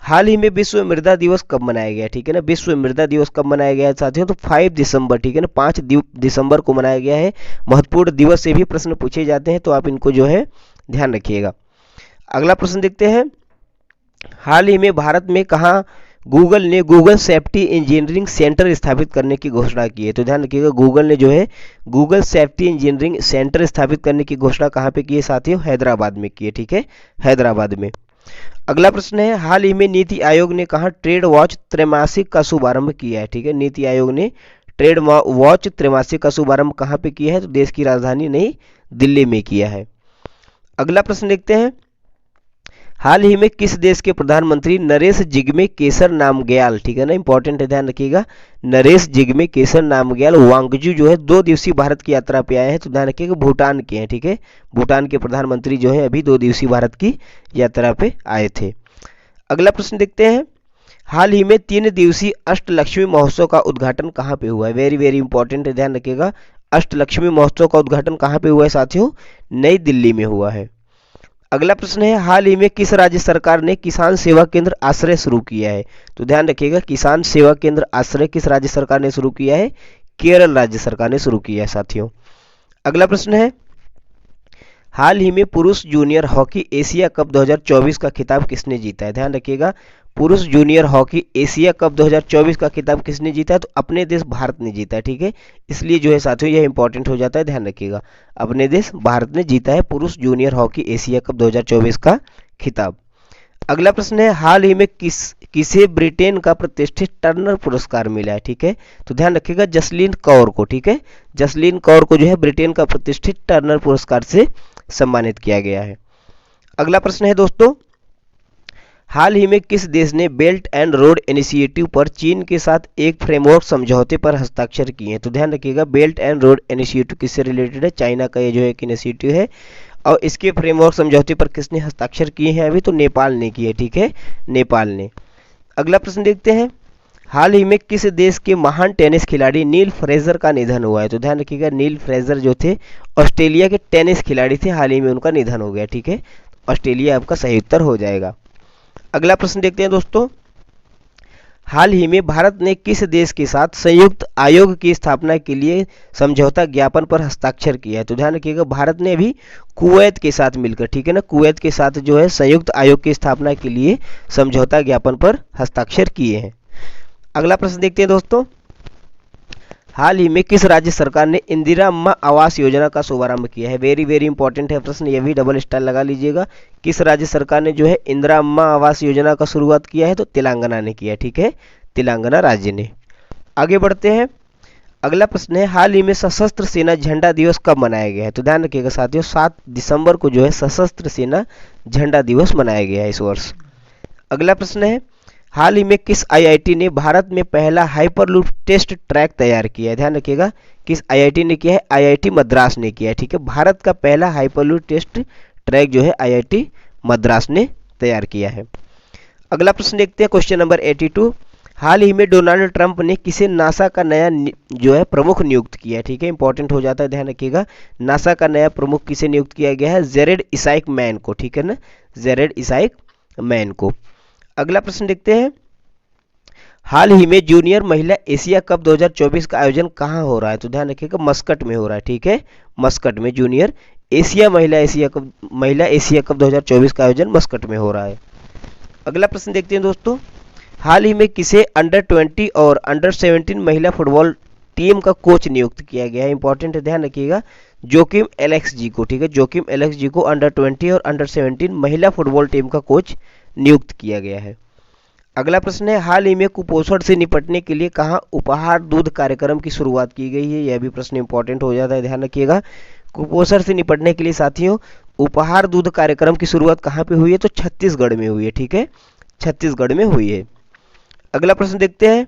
हाल ही में विश्व मृदा दिवस कब मनाया गया? ठीक है ना, विश्व मृदा दिवस कब मनाया गया है साथियों? तो 5 दिसंबर। ठीक है ना, 5 दिसंबर को मनाया गया है। महत्वपूर्ण दिवस से भी प्रश्न पूछे जाते हैं, तो आप इनको जो है ध्यान रखिएगा। अगला प्रश्न देखते हैं, हाल ही में भारत में कहाँ गूगल ने गूगल सेफ्टी इंजीनियरिंग सेंटर स्थापित करने की घोषणा की है? तो ध्यान रखिएगा, गूगल ने जो है गूगल सेफ्टी इंजीनियरिंग सेंटर स्थापित करने की घोषणा कहाँ पे की है साथियों? हैदराबाद में की है। ठीक है, हैदराबाद में। अगला प्रश्न है, हाल ही में नीति आयोग ने कहा ट्रेड वॉच त्रैमासिक का शुभारंभ किया है? ठीक है, नीति आयोग ने ट्रेड वॉच त्रैमासिक का शुभारंभ कहाँ पे किया है? तो देश की राजधानी नई दिल्ली में किया है। अगला प्रश्न देखते हैं, हाल ही में किस देश के प्रधानमंत्री नरेश जिग्मे केसर नामग्याल, ठीक है ना, इंपॉर्टेंट है, ध्यान रखिएगा, नरेश जिग्मे केसर नामग्याल वांगजू जो है 2 दिवसीय भारत की यात्रा पे आए हैं। तो ध्यान रखिएगा भूटान के हैं, ठीक है, भूटान के प्रधानमंत्री जो है अभी 2 दिवसीय भारत की यात्रा पे आए थे। अगला प्रश्न देखते हैं, हाल ही में 3 दिवसीय अष्टलक्ष्मी महोत्सव का उद्घाटन कहाँ पे हुआ है? वेरी वेरी इंपॉर्टेंट है, ध्यान रखिएगा, अष्टलक्ष्मी महोत्सव का उद्घाटन कहाँ पे हुआ है साथियों? नई दिल्ली में हुआ है। अगला प्रश्न है, हाल ही में किस राज्य सरकार ने किसान सेवा केंद्र आश्रय शुरू किया है? तो ध्यान रखिएगा, किसान सेवा केंद्र आश्रय किस राज्य सरकार ने शुरू किया है? केरल राज्य सरकार ने शुरू किया है साथियों। अगला प्रश्न है, हाल ही में पुरुष जूनियर हॉकी एशिया कप 2024 का खिताब किसने जीता है? ध्यान रखिएगा, पुरुष जूनियर हॉकी एशिया कप 2024 का खिताब किसने जीता है? तो अपने देश भारत ने जीता है, ठीक है, इसलिए जो है साथियों यह इंपॉर्टेंट हो जाता है, ध्यान रखिएगा, अपने देश भारत ने जीता है पुरुष जूनियर हॉकी एशिया कप 2024 का खिताब। अगला प्रश्न है, हाल ही में किसे ब्रिटेन का प्रतिष्ठित टर्नर पुरस्कार मिला है? ठीक है, तो ध्यान रखिएगा जसलीन कौर को, ठीक है, जसलीन कौर को जो है ब्रिटेन का प्रतिष्ठित टर्नर पुरस्कार से सम्मानित किया गया है। अगला प्रश्न है दोस्तों, हाल ही में किस देश ने बेल्ट एंड रोड इनिशिएटिव पर चीन के साथ एक फ्रेमवर्क समझौते पर हस्ताक्षर किए हैं? तो ध्यान रखिएगा बेल्ट एंड रोड इनिशिएटिव किससे रिलेटेड है? चाइना का ये जो है एक इनिशिएटिव है, और इसके फ्रेमवर्क समझौते पर किसने हस्ताक्षर किए हैं? अभी तो नेपाल ने किए, ठीक है, नेपाल ने। अगला प्रश्न देखते हैं, हाल ही में किस देश के महान टेनिस खिलाड़ी नील फ्रेजर का निधन हुआ है? तो ध्यान रखिएगा नील फ्रेजर जो थे ऑस्ट्रेलिया के टेनिस खिलाड़ी थे, हाल ही में उनका निधन हो गया, ठीक है, ऑस्ट्रेलिया आपका सही उत्तर हो जाएगा। अगला प्रश्न देखते हैं दोस्तों, हाल ही में भारत ने किस देश के साथ संयुक्त आयोग की स्थापना के लिए समझौता ज्ञापन पर हस्ताक्षर किया है? तो ध्यान रखिएगा भारत ने अभी कुवैत के साथ मिलकर, ठीक है ना, कुवैत के साथ जो है संयुक्त आयोग की स्थापना के लिए समझौता ज्ञापन पर हस्ताक्षर किए हैं। अगला प्रश्न देखते हैं दोस्तों, हाल ही में किस राज्य सरकार ने इंदिरा अम्मा आवास योजना का शुभारंभ किया है? वेरी वेरी इंपॉर्टेंट है प्रश्न, ये भी डबल स्टार लगा लीजिएगा, किस राज्य सरकार ने जो है इंदिरा अम्मा आवास योजना का शुरुआत किया है? तो तेलंगाना ने किया, ठीक है, तेलंगाना राज्य ने। आगे बढ़ते हैं, अगला प्रश्न है, हाल ही में सशस्त्र सेना झंडा दिवस कब मनाया गया है? तो ध्यान रखिएगा साथियों 7 दिसंबर को जो है सशस्त्र सेना झंडा दिवस मनाया गया है इस वर्ष। अगला प्रश्न है, हाल ही में किस आईआईटी ने भारत में पहला हाइपरलूप टेस्ट ट्रैक तैयार किया है? ध्यान रखिएगा किस आईआईटी ने किया है? आईआईटी मद्रास ने किया है, ठीक है, भारत का पहला हाइपरलूप टेस्ट ट्रैक जो है आईआईटी मद्रास ने तैयार किया है। अगला प्रश्न देखते हैं, क्वेश्चन नंबर 82, हाल ही में डोनाल्ड ट्रंप ने किसे नासा का नया जो है प्रमुख नियुक्त किया है? ठीक है, इंपॉर्टेंट हो जाता है, ध्यान रखिएगा, नासा का नया प्रमुख किसे नियुक्त किया गया है? जेरेड इसाक मैन को, ठीक है ना, जेरेड इसाक मैन को। अगला प्रश्न देखते हैं, हाल ही में जूनियर महिला एशिया कप 2024 का आयोजन कहाँ हो रहा है? तो ध्यान रखिएगा मस्कट में हो रहा है, ठीक है, मस्कट में जूनियर महिला एशिया कप 2024 का आयोजन मस्कट में हो रहा है। अगला प्रश्न देखते हैं दोस्तों, हाल ही में किसे अंडर 20 और अंडर 17 महिला फुटबॉल टीम का कोच नियुक्त किया गया है? इंपॉर्टेंट है, ध्यान रखिएगा, जोकिम एलेक्स जी को, ठीक है, जोकिम एलेक्स जी को अंडर 20 और अंडर 17 महिला फुटबॉल टीम का कोच नियुक्त किया गया है। अगला प्रश्न है, हाल ही में कुपोषण से निपटने के लिए कहाँ उपहार दूध कार्यक्रम की शुरुआत की गई है? यह भी प्रश्न इंपॉर्टेंट हो जाता है, ध्यान रखिएगा, कुपोषण से निपटने के लिए साथियों उपहार दूध कार्यक्रम की शुरुआत कहाँ पे हुई है? तो छत्तीसगढ़ में हुई है, ठीक है, छत्तीसगढ़ में हुई है। अगला प्रश्न देखते हैं,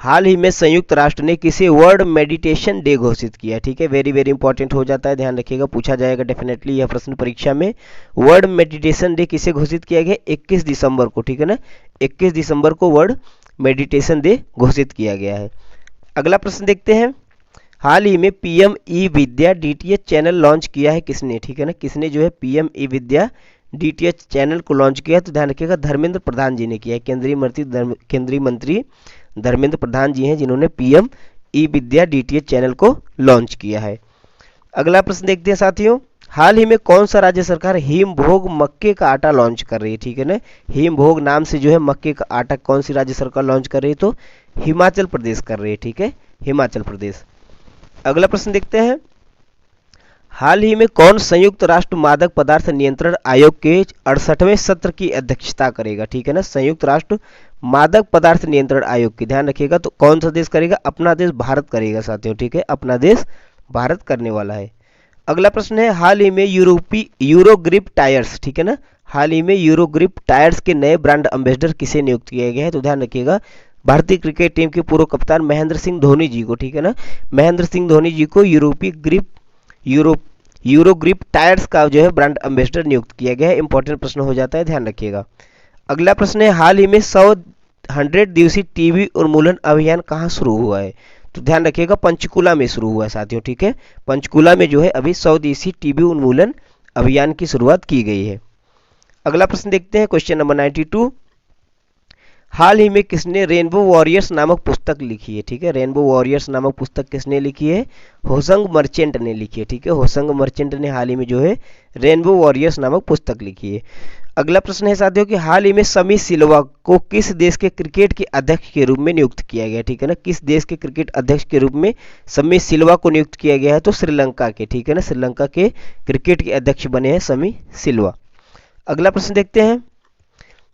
हाल ही में संयुक्त राष्ट्र ने किसे वर्ल्ड मेडिटेशन डे घोषित किया? ठीक है, वेरी वेरी इंपॉर्टेंट हो जाता है, ध्यान रखिएगा, पूछा जाएगा डेफिनेटली यह प्रश्न परीक्षा में। वर्ल्ड मेडिटेशन डे किसे घोषित किया गया? 21 दिसंबर को, ठीक है ना, 21 दिसंबर को वर्ल्ड मेडिटेशन डे घोषित किया गया है। अगला प्रश्न देखते हैं, हाल ही में पीएम ई विद्या डीटीएच चैनल लॉन्च किया है किसने? ठीक है ना, किसने जो है पीएम ई विद्या डीटीएच चैनल को लॉन्च किया? तो ध्यान रखिएगा धर्मेंद्र प्रधान जी ने किया है, केंद्रीय मंत्री धर्मेंद्र प्रधान जी हैं जिन्होंने पीएम ई विद्या डीटीएच चैनल को लॉन्च किया है। अगला प्रश्न देखते हैं साथियों, हाल ही में कौन सा राज्य सरकार हिमभोग मक्के का आटा लॉन्च कर रही है? ठीक है ना, हिमभोग नाम से जो है मक्के का आटा कौन सी राज्य सरकार लॉन्च कर रही है? तो हिमाचल प्रदेश कर रही है, ठीक है, हिमाचल प्रदेश। अगला प्रश्न देखते हैं, हाल ही में कौन संयुक्त राष्ट्र मादक पदार्थ नियंत्रण आयोग के 68वें सत्र की अध्यक्षता करेगा? ठीक है ना, संयुक्त राष्ट्र मादक पदार्थ नियंत्रण आयोग की, ध्यान रखिएगा। तो कौन सा देश करेगा? अपना देश भारत करेगा साथियों। ठीक है, अपना देश भारत करने वाला है। अगला प्रश्न है, हाल ही में यूरोग्रिप टायर्स, ठीक है ना, हाल ही में यूरोग्रिप टायर्स के नए ब्रांड एम्बेसडर किसे नियुक्त किया गया है? तो ध्यान रखिएगा, भारतीय क्रिकेट टीम के पूर्व कप्तान महेंद्र सिंह धोनी जी को, ठीक है ना, महेंद्र सिंह धोनी जी को यूरोग्रिप टायर्स का जो है ब्रांड एम्बेसडर नियुक्त किया गया है। इंपॉर्टेंट प्रश्न हो जाता है, ध्यान रखिएगा। अगला प्रश्न है, हाल ही में 100 दिवसीय टीबी उन्मूलन अभियान कहाँ शुरू हुआ है? तो ध्यान रखिएगा, पंचकुला में शुरू हुआ है साथियों। ठीक है, पंचकुला में जो है अभी 100 दिवसीय टीबी उन्मूलन अभियान की शुरुआत की गई है। अगला प्रश्न देखते हैं, क्वेश्चन नंबर 92, हाल ही में किसने रेनबो वॉरियर्स नामक पुस्तक लिखी है? ठीक है, रेनबो वॉरियर्स नामक पुस्तक किसने लिखी है? होसंग मर्चेंट ने लिखी है। ठीक है, होसंग मर्चेंट ने हाल ही में जो है रेनबो वॉरियर्स नामक पुस्तक लिखी है। अगला प्रश्न है साथियों कि हाल ही में समी सिल्वा को किस देश के क्रिकेट के अध्यक्ष के रूप में नियुक्त किया गया? ठीक है ना, किस देश के क्रिकेट अध्यक्ष के रूप में समी सिल्वा को नियुक्त किया गया है? तो श्रीलंका के, ठीक है ना, श्रीलंका के क्रिकेट के अध्यक्ष बने हैं समी सिल्वा। अगला प्रश्न देखते हैं,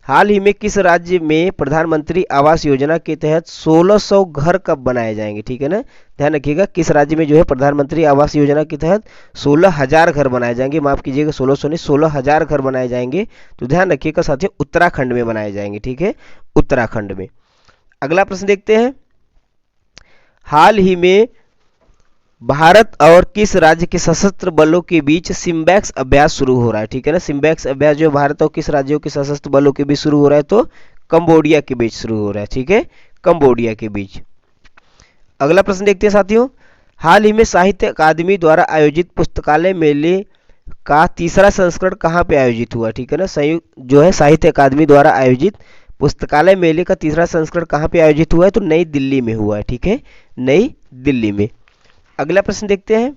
हाल ही में किस राज्य में प्रधानमंत्री आवास योजना के तहत 1600 घर कब बनाए जाएंगे? ठीक है ना, ध्यान रखिएगा, किस राज्य में जो है प्रधानमंत्री आवास योजना के तहत 16,000 घर बनाए जाएंगे, माफ कीजिएगा 1600 नहीं 16,000 घर बनाए जाएंगे। तो ध्यान रखिएगा साथियों, उत्तराखंड में बनाए जाएंगे। ठीक है, उत्तराखंड में। अगला प्रश्न देखते हैं, हाल ही में भारत और किस राज्य के सशस्त्र बलों के बीच सिम्बैक्स अभ्यास शुरू हो रहा है? ठीक है ना, सिम्बैक्स अभ्यास जो भारत और किस राज्यों के सशस्त्र बलों के बीच शुरू हो रहा है? तो कंबोडिया के बीच शुरू हो रहा है। ठीक है, कंबोडिया के बीच। अगला प्रश्न देखते हैं साथियों, हाल ही में साहित्य अकादमी द्वारा आयोजित पुस्तकालय मेले का तीसरा संस्करण कहाँ पे आयोजित हुआ? ठीक है ना, संयुक्त जो है साहित्य अकादमी द्वारा आयोजित पुस्तकालय मेले का तीसरा संस्करण कहाँ पे आयोजित हुआ है? तो नई दिल्ली में हुआ है। ठीक है, नई दिल्ली में। अगला प्रश्न देखते हैं,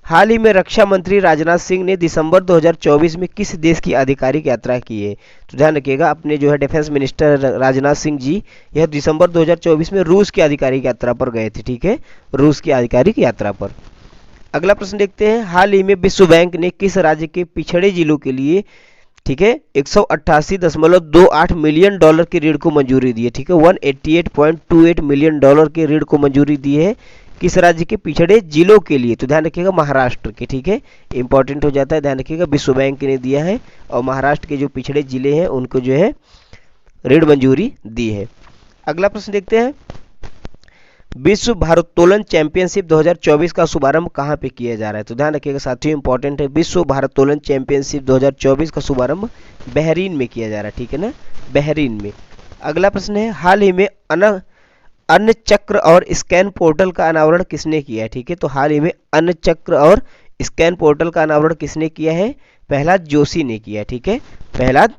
हाल ही में रक्षा मंत्री राजनाथ सिंह ने दिसंबर 2024 में किस देश की आधिकारिक यात्रा की है? तो ध्यान रखिएगा, अपने जो है डिफेंस मिनिस्टर राजनाथ सिंह जी यह दिसंबर 2024 में रूस की आधिकारिक यात्रा पर गए थे। ठीक है, रूस की आधिकारिक यात्रा पर। अगला प्रश्न देखते हैं, हाल ही में विश्व बैंक ने किस राज्य के पिछड़े जिलों के लिए, ठीक है, 188.28 मिलियन डॉलर के ऋण को मंजूरी दी है? ठीक है, 188.28 मिलियन डॉलर के ऋण को मंजूरी दी है किस राज्य के पिछड़े जिलों के लिए? तो ध्यान रखिएगा, महाराष्ट्र के। ठीक है, इंपॉर्टेंट हो जाता है, ध्यान रखिएगा, विश्व बैंक ने दिया है और महाराष्ट्र के जो पिछड़े जिले हैं उनको जो है ऋण मंजूरी दी है। अगला प्रश्न देखते हैं, विश्व भारोत्तोलन चैंपियनशिप 2024 का शुभारंभ कहाँ पे किया जा रहा है? तो ध्यान रखिएगा साथियों, इंपॉर्टेंट है, विश्व भारोत्तोलन चैंपियनशिप 2024 का शुभारंभ बहरीन में किया जा रहा है। ठीक है ना, बहरीन में। अगला प्रश्न है, हाल ही में अन्न चक्र और स्कैन पोर्टल का अनावरण किसने किया है? ठीक है, तो हाल ही में अन्न चक्र और स्कैन पोर्टल का अनावरण किसने किया है? प्रहलाद जोशी ने किया है। ठीक है, प्रहलाद।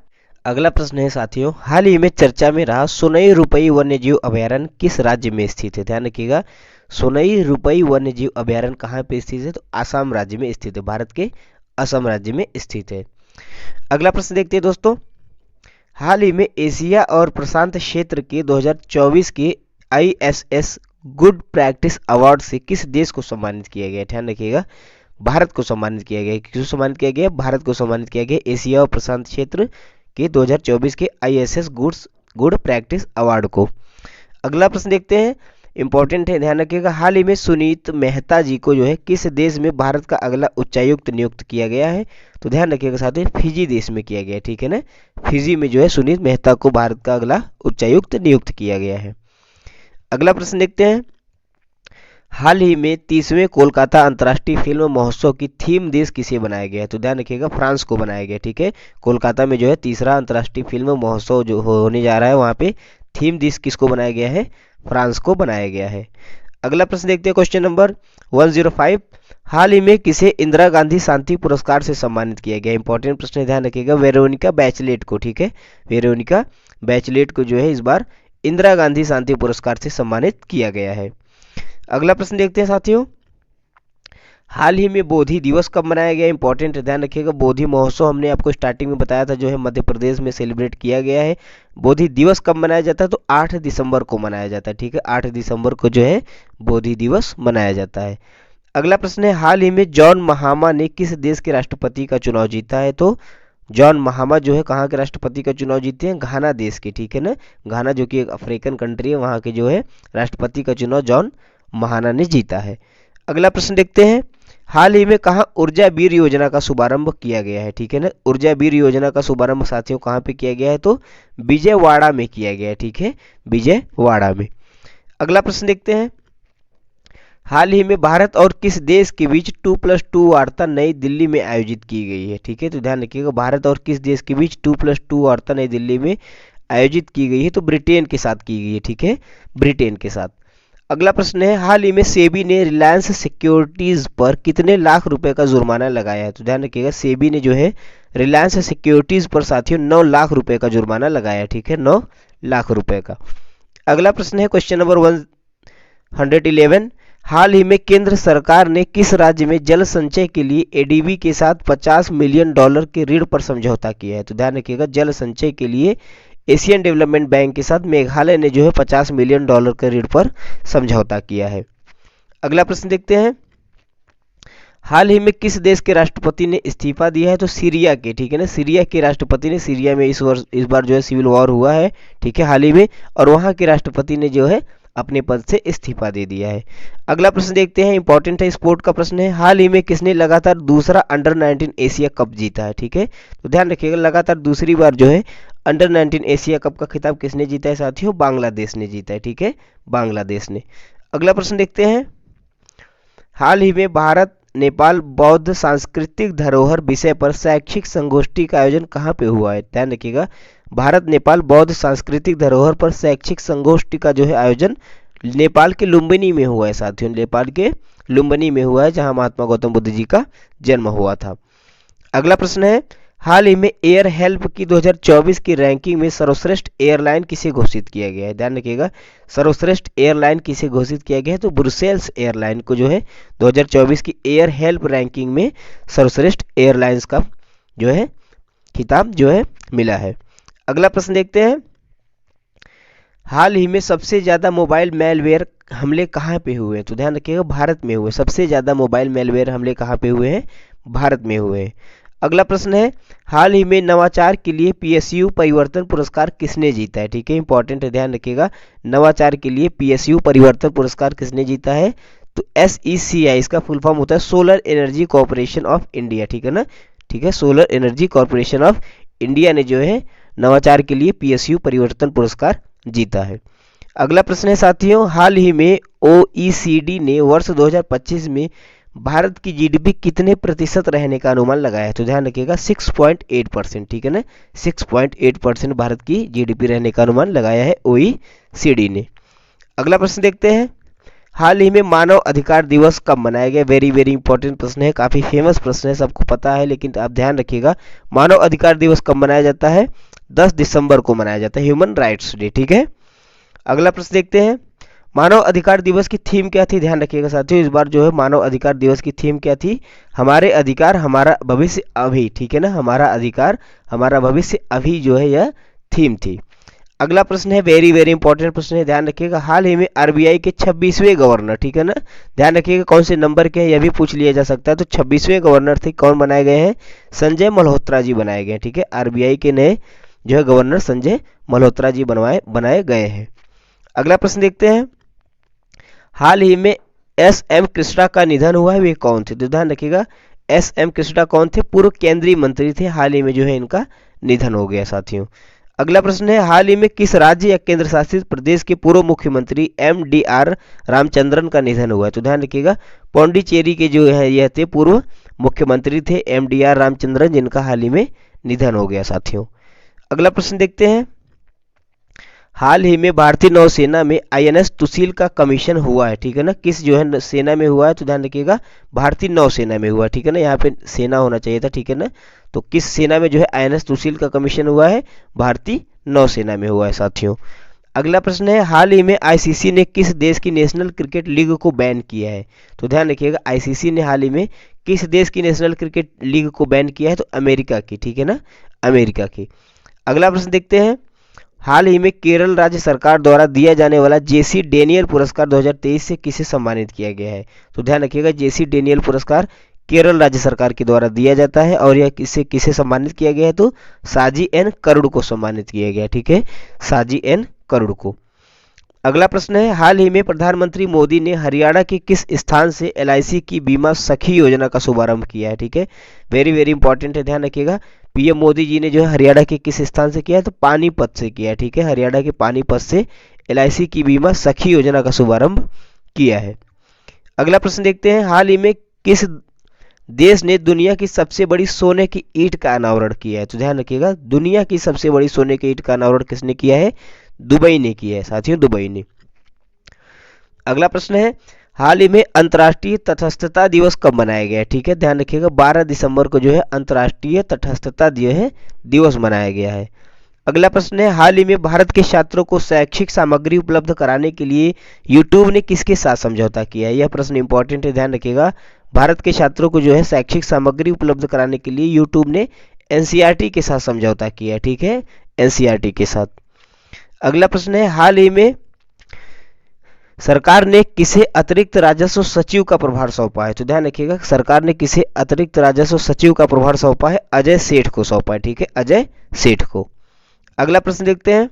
अगला प्रश्न है साथियों, हाल ही में चर्चा में रहा सोनई रुपई वन्यजीव अभयारण्य किस राज्य में स्थित है? ध्यान रखिएगा, सोनई रुपई वन्यजीव अभयारण्य कहाँ पे स्थित है? तो आसाम राज्य में स्थित है, भारत के असम राज्य में स्थित है। अगला प्रश्न देखते हैं दोस्तों, हाल ही में एशिया और प्रशांत क्षेत्र के 2024 के ISS गुड प्रैक्टिस अवार्ड से किस देश को सम्मानित किया गया? ध्यान रखिएगा, भारत को सम्मानित किया गया। किसको सम्मानित किया गया? भारत को सम्मानित किया गया एशिया और प्रशांत क्षेत्र के 2024 के ISS गुड प्रैक्टिस अवार्ड को। अगला प्रश्न देखते हैं, इंपॉर्टेंट है, ध्यान रखिएगा, हाल ही में सुनीत मेहता जी को जो है किस देश में भारत का अगला उच्चायुक्त नियुक्त किया गया है? तो ध्यान रखिएगा साथियों, फिजी देश में किया गया है। ठीक है ना, फिजी में जो है सुनीत मेहता को भारत का अगला उच्चायुक्त नियुक्त किया गया है। अगला प्रश्न देखते हैं, हाल ही में 30वें कोलकाता अंतर्राष्ट्रीय फिल्म महोत्सव की थीम देश किसे बनाया गया है? तो ध्यान रखिएगा, फ्रांस को बनाया गया। ठीक है, कोलकाता में जो है तीसरा अंतर्राष्ट्रीय फिल्म महोत्सव जो होने जा रहा है, वहाँ पे थीम देश किसको बनाया गया है? फ्रांस को बनाया गया है। अगला प्रश्न देखते हैं, क्वेश्चन नंबर 105, हाल ही में किसे इंदिरा गांधी शांति पुरस्कार से सम्मानित किया गया? इंपॉर्टेंट प्रश्न है, ध्यान रखिएगा, वेरोनिका बैचलेट को। ठीक है, वेरोनिका बैचलेट को जो है इस बार इंदिरा गांधी शांति पुरस्कार से सम्मानित किया गया है। अगला प्रश्न देखते हैं साथियों, हाल ही में बोधि दिवस कब मनाया गया? इंपॉर्टेंट है, ध्यान रखिएगा, बोधि महोत्सव हमने आपको स्टार्टिंग में बताया था जो है मध्य प्रदेश में सेलिब्रेट किया गया है। बोधि दिवस कब मनाया जाता है? तो 8 दिसंबर को मनाया जाता है। ठीक है, 8 दिसंबर को जो है बोधि दिवस मनाया जाता है। अगला प्रश्न है, हाल ही में जॉन महामा ने किस देश के राष्ट्रपति का चुनाव जीता है? तो जॉन महामा जो है कहाँ के राष्ट्रपति का चुनाव जीते हैं? घाना देश के, ठीक है ना। घाना जो कि एक अफ्रीकन कंट्री है, वहाँ के जो है राष्ट्रपति का चुनाव जॉन महाना ने जीता है। अगला प्रश्न देखते हैं, हाल ही में कहाँ ऊर्जा वीर योजना का शुभारंभ किया गया है? ठीक है ना, ऊर्जा वीर योजना का शुभारंभ साथियों कहाँ पे किया गया है? तो विजयवाड़ा में किया गया है, ठीक है, विजयवाड़ा में। अगला प्रश्न देखते हैं, हाल ही में भारत और किस देश के बीच 2+2 वार्ता नई दिल्ली में आयोजित की गई है? ठीक है, तो ध्यान रखिएगा, भारत और किस देश के बीच 2+2 वार्ता नई दिल्ली में आयोजित की गई है? तो ब्रिटेन के साथ की गई है, ठीक है, ब्रिटेन के साथ। अगला प्रश्न है, हाल ही में सेबी ने रिलायंस सिक्योरिटीज पर कितने लाख रुपए का जुर्माना लगाया है? तो ध्यान रखिएगा, सेबी ने जो है रिलायंस सिक्योरिटीज पर साथियों 9 लाख रुपए का जुर्माना लगाया है, ठीक है, 9 लाख रुपए का। अगला प्रश्न है क्वेश्चन नंबर 111, हाल ही में केंद्र सरकार ने किस राज्य में जल संचय के लिए एडीबी के साथ $50 मिलियन के ऋण पर समझौता किया है? तो ध्यान रखिएगा, जल संचय के लिए एशियन डेवलपमेंट बैंक के साथ मेघालय ने जो है $50 मिलियन के ऋण पर समझौता किया है। अगला प्रश्न देखते हैं, हाल ही में किस देश के राष्ट्रपति ने इस्तीफा दिया है? तो सीरिया के, ठीक है ना, सीरिया के राष्ट्रपति ने, सीरिया में इस बार जो है सिविल वॉर हुआ है, ठीक है, हाल ही में, और वहां के राष्ट्रपति ने जो है अपने पद से इस्तीफा दे दिया है। अगला प्रश्न देखते हैं, इंपॉर्टेंट है, स्पोर्ट का प्रश्न है, हाल ही में किसने लगातार दूसरा अंडर-19 एशिया कप जीता है? ठीक है, तो ध्यान रखिएगा, लगातार दूसरी बार जो है अंडर-19 एशिया कप का खिताब किसने जीता है साथियों? बांग्लादेश ने जीता है, ठीक है, बांग्लादेश ने। अगला प्रश्न देखते हैं, हाल ही में भारत नेपाल बौद्ध सांस्कृतिक धरोहर विषय पर शैक्षिक संगोष्ठी का आयोजन कहाँ पे हुआ है? ध्यान रखिएगा, भारत नेपाल बौद्ध सांस्कृतिक धरोहर पर शैक्षिक संगोष्ठी का जो है आयोजन नेपाल के लुम्बिनी में हुआ है साथियों, नेपाल के लुम्बिनी में हुआ है, जहां महात्मा गौतम बुद्ध जी का जन्म हुआ था। अगला प्रश्न है, हाल ही में एयर हेल्प की 2024 की रैंकिंग में सर्वश्रेष्ठ एयरलाइन किसे घोषित किया गया है? ध्यान रखिएगा, सर्वश्रेष्ठ एयरलाइन किसे घोषित किया गया है? तो ब्रुसेल्स एयरलाइन को जो है 2024 की एयर हेल्प रैंकिंग में सर्वश्रेष्ठ एयरलाइंस का जो है खिताब जो है मिला है। अगला प्रश्न देखते हैं, हाल ही में सबसे ज़्यादा मोबाइल मेलवेयर हमले कहाँ पे हुए हैं? तो ध्यान रखिएगा, भारत में हुए, सबसे ज़्यादा मोबाइल मेलवेयर हमले कहाँ पे हुए हैं? भारत में हुए हैं। अगला प्रश्न है, हाल ही में नवाचार के लिए पीएसयू परिवर्तन पुरस्कार किसने जीता है? ठीक है, इंपॉर्टेंट है, ध्यान रखिएगा, नवाचार के लिए पीएसयू परिवर्तन पुरस्कार किसने जीता है? तो SECI, इसका फुल फॉर्म होता है solar energy corporation of India, ठीक है ना, ठीक है, solar energy corporation of India ने जो है नवाचार के लिए पीएसयू परिवर्तन पुरस्कार जीता है। अगला प्रश्न है साथियों, हाल ही में OECD ने वर्ष 2025 में भारत की जीडीपी कितने प्रतिशत रहने का अनुमान लगाया है? तो ध्यान रखिएगा 6.8%, ठीक है ना, 6.8% भारत की जीडीपी रहने का अनुमान लगाया है OECD ने। अगला प्रश्न देखते हैं, हाल ही में मानव अधिकार दिवस कब मनाया गया? वेरी वेरी इंपॉर्टेंट प्रश्न है, काफी फेमस प्रश्न है, सबको पता है, लेकिन आप ध्यान रखिएगा, मानव अधिकार दिवस कब मनाया जाता है? 10 दिसंबर को मनाया जाता है, ह्यूमन राइट्स डे, ठीक है। अगला प्रश्न देखते हैं, मानव अधिकार दिवस की थीम क्या थी? ध्यान रखिएगा साथियों, इस बार जो है मानव अधिकार दिवस की थीम क्या थी? हमारे अधिकार हमारा भविष्य अभी, ठीक है ना, हमारा अधिकार हमारा भविष्य अभी जो है यह थीम थी। अगला प्रश्न है, वेरी वेरी इंपॉर्टेंट प्रश्न है, ध्यान रखिएगा, हाल ही में RBI के 26वें गवर्नर, ठीक है ना, ध्यान रखिएगा कौन से नंबर के हैं यह भी पूछ लिया जा सकता है, तो 26वें गवर्नर थे, कौन बनाए गए हैं? संजय मल्होत्रा जी बनाए गए, ठीक है, RBI के नए जो है गवर्नर संजय मल्होत्रा जी बनाए गए हैं। अगला प्रश्न देखते हैं, हाल ही में SM कृष्णा का निधन हुआ है, वे कौन थे? तो ध्यान रखिएगा, SM कृष्णा कौन थे? पूर्व केंद्रीय मंत्री थे, हाल ही में जो है इनका निधन हो गया साथियों। अगला प्रश्न है, हाल ही में किस राज्य या केंद्र शासित प्रदेश के पूर्व मुख्यमंत्री MDR रामचंद्रन का निधन हुआ है? तो ध्यान रखिएगा, पौंडीचेरी के जो है यह थे पूर्व मुख्यमंत्री थे MDR रामचंद्रन, जिनका हाल ही में निधन हो गया साथियों। अगला प्रश्न देखते हैं, हाल ही में भारतीय नौसेना में INS तुशील का कमीशन हुआ है, ठीक है ना, किस जो है सेना में हुआ है? तो ध्यान रखिएगा, भारतीय नौसेना में हुआ है, ठीक है ना, यहाँ पे सेना होना चाहिए था, ठीक है ना, तो किस सेना में जो है INS तुशील का कमीशन हुआ है? भारतीय नौसेना में हुआ है साथियों। अगला प्रश्न है, हाल ही में ICC ने किस देश की नेशनल क्रिकेट लीग को बैन किया है? तो ध्यान रखिएगा, ICC ने हाल ही में किस देश की नेशनल क्रिकेट लीग को बैन किया है? तो अमेरिका की, ठीक है ना, अमेरिका की। अगला प्रश्न देखते हैं, हाल ही में केरल राज्य सरकार द्वारा दिया जाने वाला जेसी डेनियल पुरस्कार 2023 से किसे सम्मानित किया गया है? तो ध्यान रखिएगा, जेसी डेनियल पुरस्कार केरल राज्य सरकार के द्वारा दिया जाता है और यह किसे किसे सम्मानित किया गया है? तो साजी एन करुड़ को सम्मानित किया गया। ठीक है, साजी एन करुड़ को। अगला प्रश्न है, हाल ही में प्रधानमंत्री मोदी ने हरियाणा के किस स्थान से एलआईसी की बीमा सखी योजना का शुभारंभ किया है? ठीक है, वेरी वेरी इंपॉर्टेंट है, ध्यान रखिएगा। पीएम मोदी जी ने जो है हरियाणा के किस स्थान से किया है? तो पानीपत से किया है। ठीक है, हरियाणा के पानीपत से एलआईसी की बीमा सखी योजना का शुभारंभ किया है। अगला प्रश्न देखते हैं, हाल ही में किस देश ने दुनिया की सबसे बड़ी सोने की ईंट का अनावरण किया है? तो ध्यान रखिएगा, दुनिया की सबसे बड़ी सोने की ईंट का अनावरण किसने किया है? दुबई ने किया है साथियों, दुबई ने। अगला प्रश्न है, हाल ही में अंतर्राष्ट्रीय तटस्थता दिवस कब मनाया गया है? ठीक है, ध्यान रखिएगा, 12 दिसंबर को जो है अंतर्राष्ट्रीय तटस्थता दिवस मनाया गया है। अगला प्रश्न है, हाल ही में भारत के छात्रों को शैक्षिक सामग्री उपलब्ध कराने के लिए यूट्यूब ने किसके साथ समझौता किया है? यह प्रश्न इंपॉर्टेंट है, ध्यान रखिएगा। भारत के छात्रों को जो है शैक्षिक सामग्री उपलब्ध कराने के लिए यूट्यूब ने एनसीईआरटी के साथ समझौता किया है। ठीक है, एनसीईआरटी के साथ। अगला प्रश्न है, हाल ही में सरकार ने किसे अतिरिक्त राजस्व सचिव का प्रभार सौंपा है? तो ध्यान रखिएगा, सरकार ने किसे अतिरिक्त राजस्व सचिव का प्रभार सौंपा है? अजय सेठ को सौंपा है। ठीक है, अजय सेठ को। अगला प्रश्न देखते हैं,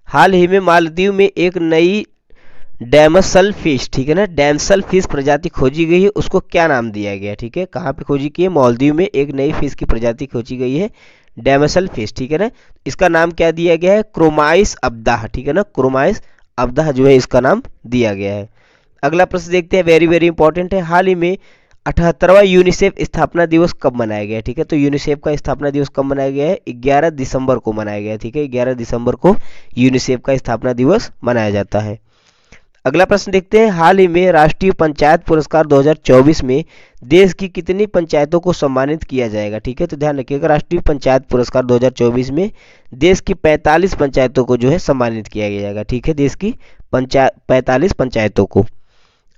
हाल ही में मालदीव में एक नई डैमसल फिश, ठीक है ना, डैमसल फिश प्रजाति खोजी गई है, उसको क्या नाम दिया गया? ठीक है, कहाँ पे खोजी की है? मालदीव में एक नई फिश की प्रजाति खोजी गई है, डैमसल फिश। ठीक है ना, इसका नाम क्या दिया गया है? क्रोमाइस अब्दाह। ठीक है ना, क्रोमाइस अब्दाह जो है इसका नाम दिया गया है। अगला प्रश्न देखते हैं, वेरी वेरी इंपॉर्टेंट है, हाल ही में 78वां यूनिसेफ स्थापना दिवस कब मनाया गया? ठीक है, तो यूनिसेफ का स्थापना दिवस कब मनाया गया है? 11 दिसंबर को मनाया गया है। ठीक है, 11 दिसंबर को यूनिसेफ का स्थापना दिवस मनाया जाता है। अगला प्रश्न देखते हैं, हाल ही में राष्ट्रीय पंचायत पुरस्कार 2024 में देश की कितनी पंचायतों को सम्मानित किया जाएगा? ठीक है, तो ध्यान रखिएगा, राष्ट्रीय पंचायत पुरस्कार 2024 में देश की 45 पंचायतों को जो है सम्मानित किया जाएगा। ठीक है, देश की 45 पंचायतों को।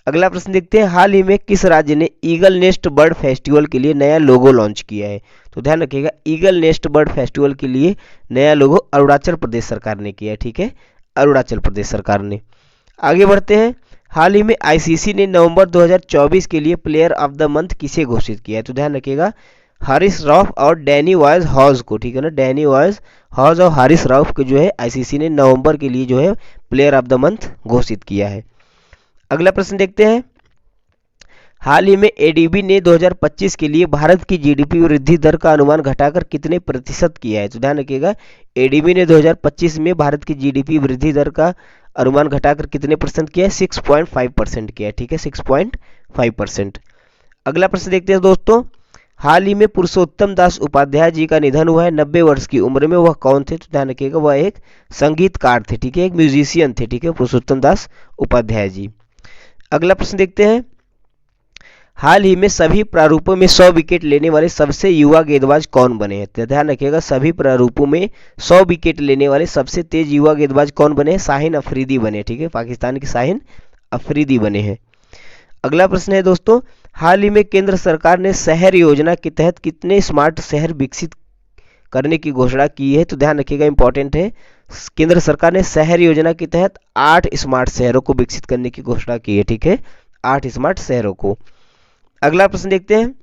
अगला प्रश्न देखते हैं, हाल ही में किस राज्य ने ईगल नेस्ट बर्ड फेस्टिवल के लिए नया लोगो लॉन्च किया है? तो ध्यान रखिएगा, ईगल नेस्ट बर्ड फेस्टिवल के लिए नया लोगो अरुणाचल प्रदेश सरकार ने किया है। ठीक है, अरुणाचल प्रदेश सरकार ने। आगे बढ़ते हैं, हाल ही में आईसीसी ने नवंबर 2024 के लिए प्लेयर ऑफ द मंथ किसे घोषित किया है? तो ध्यान रखिएगा, हारिस रऊफ और डैनी वॉयज हॉज को। ठीक है ना, डैनी वॉयज हॉज और हारिस रऊफ को जो है आईसीसी ने नवंबर के लिए जो है प्लेयर ऑफ द मंथ घोषित किया है। अगला प्रश्न देखते हैं, हाल ही में एडीबी ने 2025 के लिए भारत की जीडीपी वृद्धि दर का अनुमान घटाकर कितने प्रतिशत किया है? तो ध्यान रखिएगा, एडीबी ने 2025 में भारत की जीडीपी वृद्धि दर का अनुमान घटाकर कितने परसेंट किया है? 6.5% किया है। ठीक है, 6.5%। अगला प्रश्न देखते हैं दोस्तों, हाल ही में पुरुषोत्तम दास उपाध्याय जी का निधन हुआ है 90 वर्ष की उम्र में, वह कौन थे? तो ध्यान रखिएगा, वह एक संगीतकार थे। ठीक है, एक म्यूजिशियन थे। ठीक है, पुरुषोत्तम दास उपाध्याय जी। अगला प्रश्न देखते हैं, हाल ही में सभी प्रारूपों में 100 विकेट लेने वाले सबसे युवा गेंदबाज कौन बने हैं? तो ध्यान रखिएगा, सभी प्रारूपों में 100 विकेट लेने वाले सबसे तेज युवा गेंदबाज कौन बने हैं? शाहीन अफरीदी बने। ठीक है, पाकिस्तान के शाहीन अफरीदी बने हैं। अगला प्रश्न है दोस्तों, हाल ही में केंद्र सरकार ने शहर योजना के तहत कितने स्मार्ट शहर विकसित करने की घोषणा की है? तो ध्यान रखिएगा, इंपॉर्टेंट है, केंद्र सरकार ने शहर योजना के तहत 8 स्मार्ट शहरों को विकसित करने की घोषणा की है। ठीक है, 8 स्मार्ट शहरों को। अगला प्रश्न देखते हैं,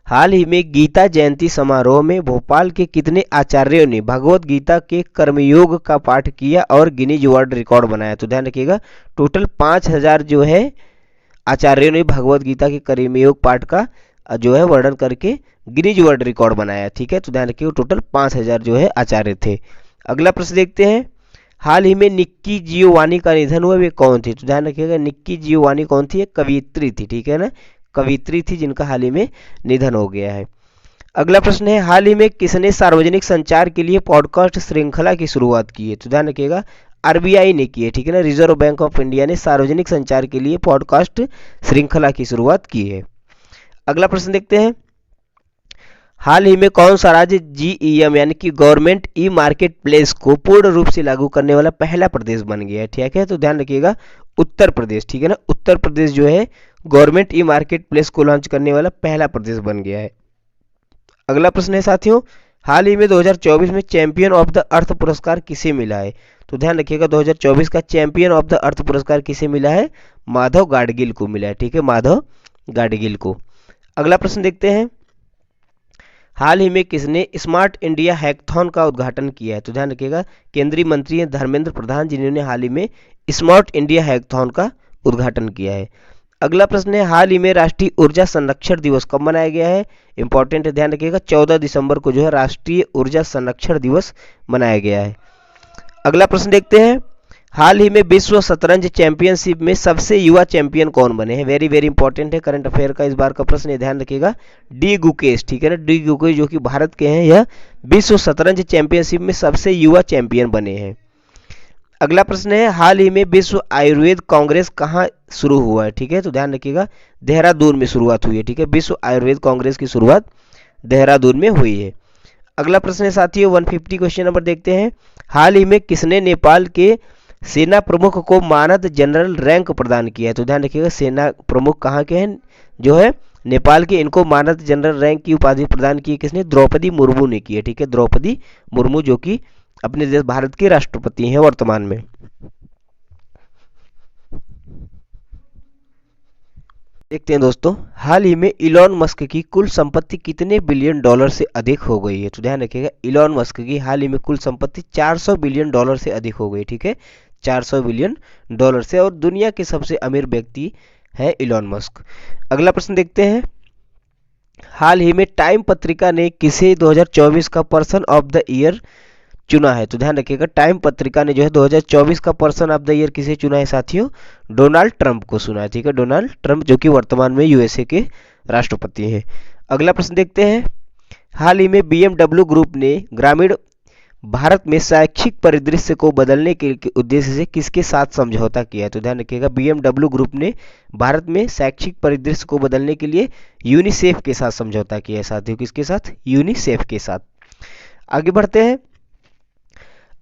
हाल ही में गीता जयंती समारोह में भोपाल के कितने आचार्यों ने भगवत गीता के कर्मयोग का पाठ किया और गिनीज वर्ल्ड रिकॉर्ड बनाया? तो ध्यान रखिएगा, टोटल 5000 जो है आचार्यों ने भगवत गीता के कर्मयोग पाठ का जो है वर्णन करके गिनीज वर्ल्ड रिकॉर्ड बनाया। ठीक है, तो ध्यान रखिएगा, टोटल 5000 जो है आचार्य थे। अगला प्रश्न देखते हैं, हाल ही में निक्की जियोवानी का निधन हुआ, वे कौन थे? तो ध्यान रखिएगा, निक्की जियोवानी कौन थी? एक कवियत्री थी। ठीक है ना, कवियत्री थी जिनका हाल ही में निधन हो गया है। अगला प्रश्न है, हाल ही में किसने सार्वजनिक संचार के लिए पॉडकास्ट श्रृंखला की शुरुआत की है? तो ध्यान रखिएगा, आरबीआई ने की है। ठीक है ना, रिजर्व बैंक ऑफ इंडिया ने सार्वजनिक संचार के लिए पॉडकास्ट श्रृंखला की शुरुआत की है। अगला प्रश्न देखते हैं, हाल ही में कौन सा राज्य जीईएम यानी कि गवर्नमेंट ई मार्केट प्लेस को पूर्ण रूप से लागू करने वाला पहला प्रदेश बन गया है? ठीक है, तो ध्यान रखिएगा, उत्तर प्रदेश। ठीक है ना, उत्तर प्रदेश जो है गवर्नमेंट ई मार्केट प्लेस को लॉन्च करने वाला पहला प्रदेश बन गया है। अगला प्रश्न है साथियों, हाल ही में 2024 में चैंपियन ऑफ द अर्थ पुरस्कार किसे मिला है? तो ध्यान रखिएगा 2024 का चैंपियन ऑफ द अर्थ पुरस्कार किसे मिला है? माधव गाडगिल को मिला है, ठीक है, माधव गाडगिल को। अगला प्रश्न देखते हैं, हाल ही में किसने स्मार्ट इंडिया हैकथॉन का उद्घाटन किया है? तो ध्यान रखिएगा केंद्रीय मंत्री हैं धर्मेंद्र प्रधान, जिन्होंने हाल ही में स्मार्ट इंडिया हैकथॉन का उद्घाटन किया है। अगला प्रश्न है, हाल ही में राष्ट्रीय ऊर्जा संरक्षण दिवस कब मनाया गया है? इंपॉर्टेंट है, ध्यान रखिएगा 14 दिसंबर को जो है राष्ट्रीय ऊर्जा संरक्षण दिवस मनाया गया है। अगला प्रश्न देखते हैं, हाल ही में विश्व शतरंज चैंपियनशिप में सबसे युवा चैंपियन कौन बने हैं? वेरी वेरी इंपॉर्टेंट है, करंट अफेयर का इस बार का प्रश्न है, ध्यान रखिएगा डी गुकेश, ठीक है ना, डी गुकेश जो कि भारत के हैं, यह विश्व शतरंज चैंपियनशिप में सबसे युवा चैंपियन बने हैं। अगला प्रश्न है, हाल ही में विश्व आयुर्वेद कांग्रेस कहाँ शुरू हुआ है? ठीक है, तो ध्यान रखिएगा देहरादून में शुरुआत हुई है, ठीक है, विश्व आयुर्वेद कांग्रेस की शुरुआत देहरादून में हुई है। अगला प्रश्न है साथियों 150 क्वेश्चन नंबर देखते हैं, हाल ही में किसने नेपाल के सेना प्रमुख को मानद जनरल रैंक प्रदान किया है? तो ध्यान रखिएगा सेना प्रमुख कहाँ के हैं, जो है नेपाल के, इनको मानद जनरल रैंक की उपाधि प्रदान की किसने? द्रौपदी मुर्मू ने की है, ठीक है, द्रौपदी मुर्मू जो कि अपने देश भारत के राष्ट्रपति हैं वर्तमान में। देखते हैं दोस्तों, हाल ही में इलॉन मस्क की कुल संपत्ति कितने बिलियन डॉलर से अधिक हो गई है? तो ध्यान रखिएगा इलॉन मस्क की हाल ही में कुल संपत्ति 400 बिलियन डॉलर से अधिक हो गई, ठीक है, 400 बिलियन डॉलर से, और दुनिया के सबसे अमीर व्यक्ति है इलॉन मस्क। अगला प्रश्न देखते हैं, हाल ही में टाइम पत्रिका ने किसे 2024 का पर्सन ऑफ द ईयर चुना है? तो ध्यान रखिएगा टाइम पत्रिका ने जो है 2024 का पर्सन ऑफ द ईयर किसे चुना है साथियों? डोनाल्ड ट्रंप को चुना है, ठीक है, डोनाल्ड ट्रंप जो कि वर्तमान में यूएसए के राष्ट्रपति हैं। अगला प्रश्न देखते हैं, हाल ही में BMW ग्रुप ने ग्रामीण भारत में शैक्षिक परिदृश्य को बदलने के उद्देश्य से किसके साथ समझौता किया है? तो ध्यान रखिएगा BMW ग्रुप ने भारत में शैक्षिक परिदृश्य को बदलने के लिए यूनिसेफ के साथ समझौता किया है साथियों, किसके साथ? यूनिसेफ के साथ। आगे बढ़ते हैं,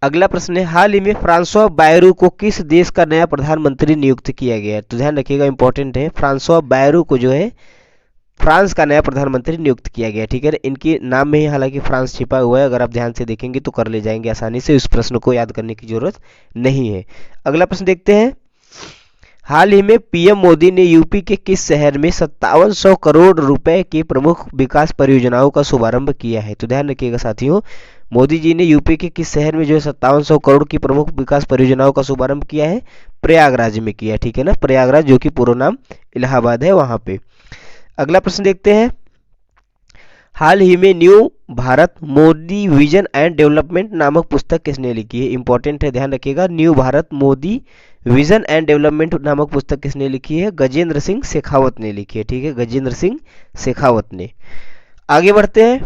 अगला प्रश्न है, हाल ही में फ्रांसवा बायरू को किस देश का नया प्रधानमंत्री नियुक्त किया गया है? तो ध्यान रखिएगा इंपॉर्टेंट है, फ्रांसवा बायरू को जो है फ्रांस का नया प्रधानमंत्री नियुक्त किया गया, ठीक है, इनके नाम में ही हालांकि फ्रांस छिपा हुआ है, अगर आप ध्यान से देखेंगे तो कर ले जाएंगे आसानी से, इस प्रश्न को याद करने की जरूरत नहीं है। अगला प्रश्न देखते हैं, हाल ही में पीएम मोदी ने यूपी के किस शहर में 5700 करोड़ रुपए की प्रमुख विकास परियोजनाओं का शुभारंभ किया है? तो ध्यान रखिएगा साथियों मोदी जी ने यूपी के किस शहर में जो है 5700 करोड़ की प्रमुख विकास परियोजनाओं का शुभारंभ किया है? प्रयागराज में किया, ठीक है ना, प्रयागराज जो कि पूरा नाम इलाहाबाद है वहां पे। अगला प्रश्न देखते हैं, हाल ही में new Bharat Modi vision and development नामक पुस्तक किसने लिखी है? इंपॉर्टेंट है, ध्यान रखिएगा new Bharat Modi vision and development नामक पुस्तक किसने लिखी है? गजेंद्र सिंह शेखावत ने लिखी है, ठीक है, गजेंद्र सिंह शेखावत ने। आगे बढ़ते हैं,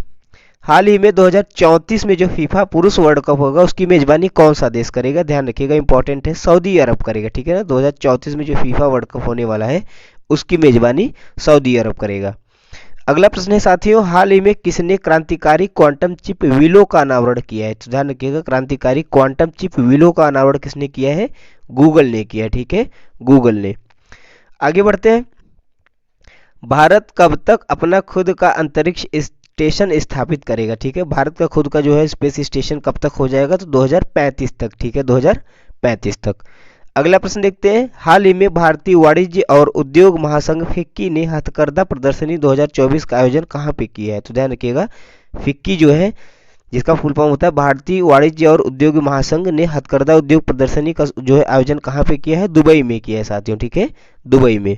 हाल ही में 2034 में जो फीफा पुरुष वर्ल्ड कप होगा उसकी मेजबानी कौन सा देश करेगा? ध्यान रखिएगा इंपॉर्टेंट है, सऊदी अरब करेगा, ठीक है ना, 2034 में जो फीफा वर्ल्ड कप होने वाला है उसकी मेजबानी सऊदी अरब करेगा। अगला प्रश्न है साथियों, हाल ही में किसने क्रांतिकारी क्वांटम चिप विलो का अनावरण किया है? तो ध्यान रखिएगा क्रांतिकारी क्वांटम चिप विलो का अनावरण किसने किया है? गूगल ने किया है, ठीक है, गूगल ने। आगे बढ़ते हैं, भारत कब तक अपना खुद का अंतरिक्ष स्टेशन स्थापित करेगा? ठीक है, भारत का खुद का जो है स्पेस स्टेशन कब तक हो जाएगा? तो 2035 तक, ठीक है, 2035 तक। अगला प्रश्न देखते हैं, हाल ही में भारतीय वाणिज्य और उद्योग महासंघ फिक्की ने हथकरघा प्रदर्शनी 2024 का आयोजन कहाँ पे किया है? तो ध्यान रखिएगा फिक्की जो है जिसका फुल फॉर्म होता है भारतीय वाणिज्य और उद्योग महासंघ ने हथकरघा उद्योग प्रदर्शनी का जो है आयोजन कहाँ पे किया है? दुबई में किया है साथियों, ठीक है, दुबई में।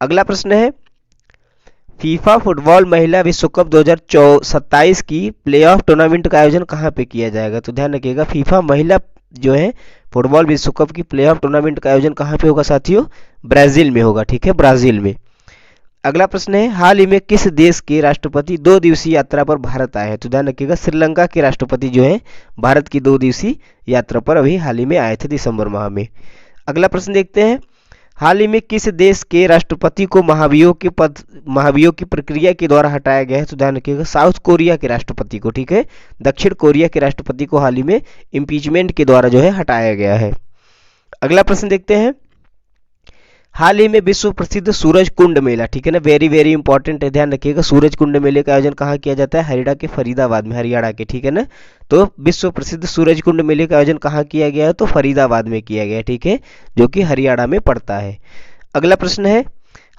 अगला प्रश्न है, फीफा फुटबॉल महिला विश्व कप 2027 की प्लेऑफ टूर्नामेंट का आयोजन कहाँ पे किया जाएगा? तो ध्यान रखिएगा फीफा महिला जो है फुटबॉल विश्व कप की प्लेऑफ टूर्नामेंट का आयोजन कहाँ पे होगा साथियों? ब्राजील में होगा, ठीक है, ब्राजील में। अगला प्रश्न है, हाल ही में किस देश के राष्ट्रपति 2 दिवसीय यात्रा पर भारत आए हैं? तो ध्यान रखिएगा श्रीलंका के राष्ट्रपति जो है भारत की 2 दिवसीय यात्रा पर अभी हाल ही में आए थे दिसंबर माह में। अगला प्रश्न देखते हैं, हाल ही में किस देश के राष्ट्रपति को महाभियोग की प्रक्रिया के द्वारा हटाया गया है? तो ध्यान रखिएगा साउथ कोरिया के राष्ट्रपति को, ठीक है, दक्षिण कोरिया के राष्ट्रपति को हाल ही में इम्पीचमेंट के द्वारा जो है हटाया गया है। अगला प्रश्न देखते हैं, हाल ही में विश्व प्रसिद्ध सूरज कुंड मेला, ठीक है ना, वेरी वेरी इंपॉर्टेंट है, ध्यान रखिएगा। सूरज कुंड मेले का आयोजन कहाँ किया जाता है? हरियाणा के फरीदाबाद में, हरियाणा के, ठीक है ना। तो विश्व प्रसिद्ध सूरज कुंड मेले का आयोजन कहाँ किया गया है? तो फरीदाबाद में किया गया है, ठीक है, जो कि हरियाणा में पड़ता है। अगला प्रश्न है,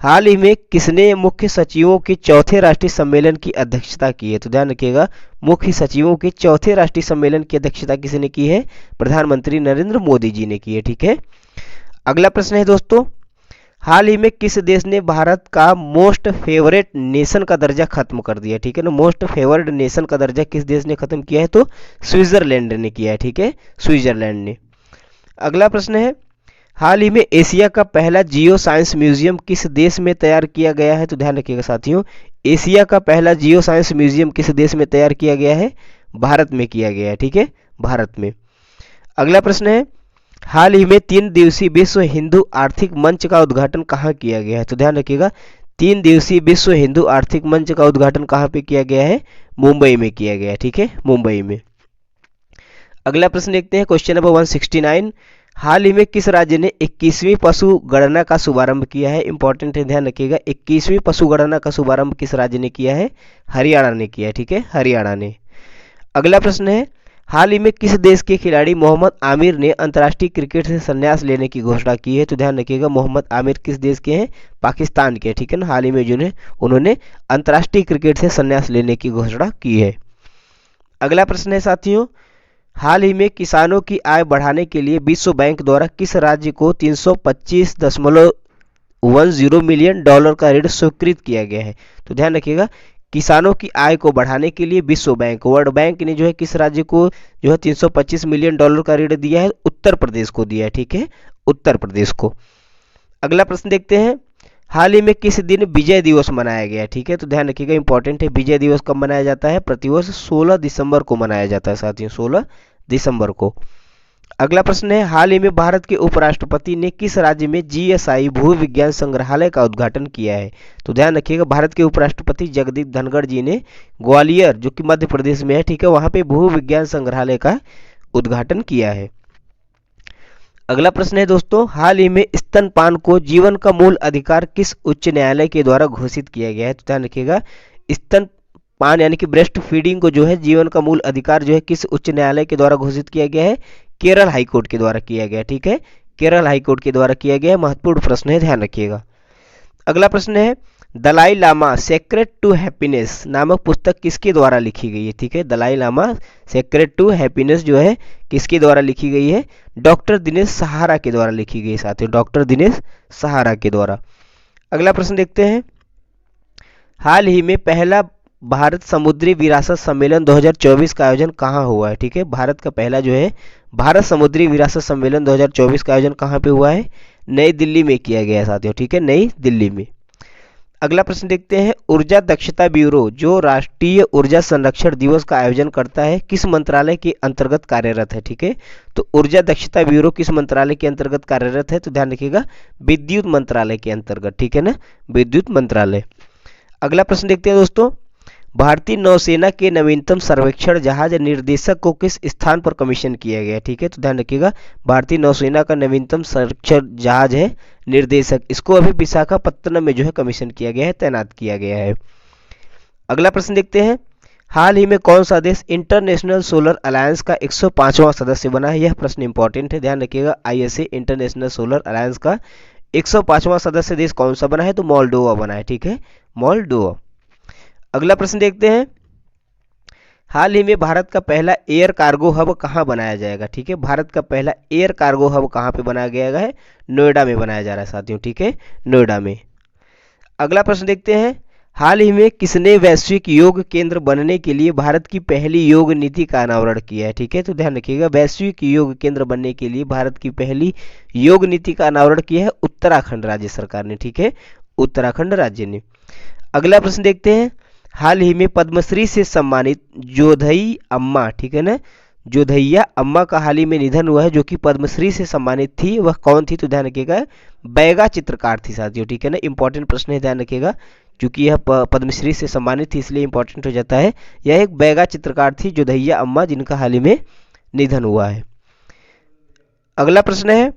हाल ही में किसने मुख्य सचिवों के चौथे राष्ट्रीय सम्मेलन की अध्यक्षता की है? तो ध्यान रखिएगा, मुख्य सचिवों के चौथे राष्ट्रीय सम्मेलन की अध्यक्षता किसने की है? प्रधानमंत्री नरेंद्र मोदी जी ने की है, ठीक है। अगला प्रश्न है दोस्तों, हाल ही में किस देश ने भारत का मोस्ट फेवरेट नेशन का दर्जा खत्म कर दिया? ठीक है ना, मोस्ट फेवरेट नेशन का दर्जा किस देश ने खत्म किया है? तो स्विट्जरलैंड ने किया है, ठीक है, स्विट्जरलैंड ने। अगला प्रश्न है, हाल ही में एशिया का पहला जियो साइंस म्यूजियम किस देश में तैयार किया गया है? तो ध्यान रखिएगा साथियों, एशिया का पहला जियो साइंस म्यूजियम किस देश में तैयार किया गया है? भारत में किया गया है, ठीक है, भारत में। अगला प्रश्न है, हाल ही में 3 दिवसीय विश्व हिंदू आर्थिक मंच का उद्घाटन कहाँ किया गया है? तो ध्यान रखिएगा, 3 दिवसीय विश्व हिंदू आर्थिक मंच का उद्घाटन कहाँ पे किया गया है? मुंबई में किया गया है, ठीक है, मुंबई में। अगला प्रश्न देखते हैं, क्वेश्चन नंबर 169, हाल ही में किस राज्य ने 21वीं पशु गणना का शुभारंभ किया है? इंपॉर्टेंट है, ध्यान रखिएगा, 21वीं पशु गणना का शुभारंभ किस राज्य ने किया है? हरियाणा ने किया है, ठीक है, हरियाणा ने। अगला प्रश्न है, हाल ही में किस देश के खिलाड़ी मोहम्मद आमिर ने अंतर्राष्ट्रीय क्रिकेट से संन्यास लेने की घोषणा की है? तो ध्यान रखिएगा, मोहम्मद आमिर किस देश के हैं? पाकिस्तान के, ठीक है ना। हाल ही में जो है उन्होंने अंतर्राष्ट्रीय क्रिकेट से संन्यास लेने की घोषणा की है। अगला प्रश्न है साथियों, हाल ही में किसानों की आय बढ़ाने के लिए विश्व बैंक द्वारा किस राज्य को 325.10 मिलियन डॉलर का ऋण स्वीकृत किया गया है? तो ध्यान रखिएगा, किसानों की आय को बढ़ाने के लिए विश्व बैंक, वर्ल्ड बैंक ने जो है किस राज्य को जो है 325 मिलियन डॉलर का ऋण दिया है? उत्तर प्रदेश को दिया है, ठीक है, उत्तर प्रदेश को। अगला प्रश्न देखते हैं, हाल ही में किस दिन विजय दिवस मनाया गया है? ठीक है, तो ध्यान रखिएगा, इंपॉर्टेंट है, विजय दिवस कब मनाया जाता है? प्रतिवर्ष 16 दिसंबर को मनाया जाता है साथियों, 16 दिसंबर को। अगला प्रश्न है, हाल ही में भारत के उपराष्ट्रपति ने किस राज्य में जीएसआई भू विज्ञान संग्रहालय का उद्घाटन किया है? तो ध्यान रखिएगा, भारत के उपराष्ट्रपति जगदीप धनखड़ जी ने ग्वालियर, जो कि मध्य प्रदेश में है, ठीक है, वहां पे भू विज्ञान संग्रहालय का उद्घाटन किया है। अगला प्रश्न है दोस्तों, हाल ही में स्तनपान को जीवन का मूल अधिकार किस उच्च न्यायालय के द्वारा घोषित किया गया है? तो ध्यान रखिएगा, स्तनपान यानी कि ब्रेस्ट फीडिंग को जो है जीवन का मूल अधिकार जो है किस उच्च न्यायालय के द्वारा घोषित किया गया है? केरल हाईकोर्ट के द्वारा किया गया, ठीक है, केरल हाईकोर्ट के द्वारा किया गया। महत्वपूर्ण प्रश्न है, ध्यान रखिएगा। अगला प्रश्न है, Dalai Lama secret to happiness नामक पुस्तक किसके द्वारा लिखी गई है? ठीक है, Dalai Lama secret to happiness जो है किसके द्वारा लिखी गई है? डॉक्टर दिनेश सहारा के द्वारा लिखी गई साथियों, डॉक्टर दिनेश सहारा के द्वारा। अगला प्रश्न देखते हैं, हाल ही में पहला भारत समुद्री विरासत सम्मेलन 2024 का आयोजन कहाँ हुआ है? ठीक है, भारत का पहला जो है भारत समुद्री विरासत सम्मेलन 2024 का आयोजन कहाँ पे हुआ है? नई दिल्ली में किया गया साथियों, ठीक है, नई दिल्ली में। अगला प्रश्न देखते हैं, ऊर्जा दक्षता ब्यूरो जो राष्ट्रीय ऊर्जा संरक्षण दिवस का आयोजन करता है किस मंत्रालय के अंतर्गत कार्यरत है? ठीक है, तो ऊर्जा दक्षता ब्यूरो किस मंत्रालय के अंतर्गत कार्यरत है? तो ध्यान रखिएगा, विद्युत मंत्रालय के अंतर्गत, ठीक है ना, विद्युत मंत्रालय। अगला प्रश्न देखते हैं दोस्तों, भारतीय नौसेना के नवीनतम सर्वेक्षण जहाज निर्देशक को किस स्थान पर कमीशन किया गया? ठीक है, तो ध्यान रखिएगा, भारतीय नौसेना का नवीनतम सर्वेक्षण जहाज है निर्देशक, इसको अभी विशाखापत्तनम में जो है कमीशन किया गया है, तैनात किया गया है। अगला प्रश्न देखते हैं, हाल ही में कौन सा देश इंटरनेशनल सोलर अलायंस का 105वां सदस्य बना है? यह प्रश्न इंपॉर्टेंट है, ध्यान रखिएगा, आईएसए इंटरनेशनल सोलर अलायंस का 105वां सदस्य देश कौन सा बना है? तो मोल्डोवा बना है, ठीक है, मोल्डोवा। अगला प्रश्न देखते हैं, हाल ही में भारत का पहला एयर कार्गो हब कहाँ बनाया जाएगा? ठीक है, भारत का पहला एयर कार्गो हब कहाँ पे बनाया गया है? नोएडा में बनाया जा रहा है साथियों, ठीक है, नोएडा में। अगला प्रश्न देखते हैं, हाल ही में किसने वैश्विक योग केंद्र बनने के लिए भारत की पहली योग नीति का अनावरण किया है? ठीक है, तो ध्यान रखिएगा, वैश्विक योग केंद्र बनने के लिए भारत की पहली योग नीति का अनावरण किया है उत्तराखंड राज्य सरकार ने, ठीक है, उत्तराखंड राज्य ने। अगला प्रश्न देखते हैं, हाल ही में पद्मश्री से सम्मानित जोधई अम्मा, ठीक है ना, जोधैया अम्मा का हाल ही में निधन हुआ है, जो कि पद्मश्री से सम्मानित थी, वह कौन थी? तो ध्यान रखिएगा, बैगा चित्रकार थी साथियों, ठीक है ना, इंपॉर्टेंट प्रश्न है, ध्यान रखिएगा, क्योंकि यह पद्मश्री से सम्मानित थी इसलिए इंपॉर्टेंट हो जाता है। यह एक बैगा चित्रकार थी जोधैया अम्मा, जिनका हाल ही में निधन हुआ है। अगला प्रश्न है,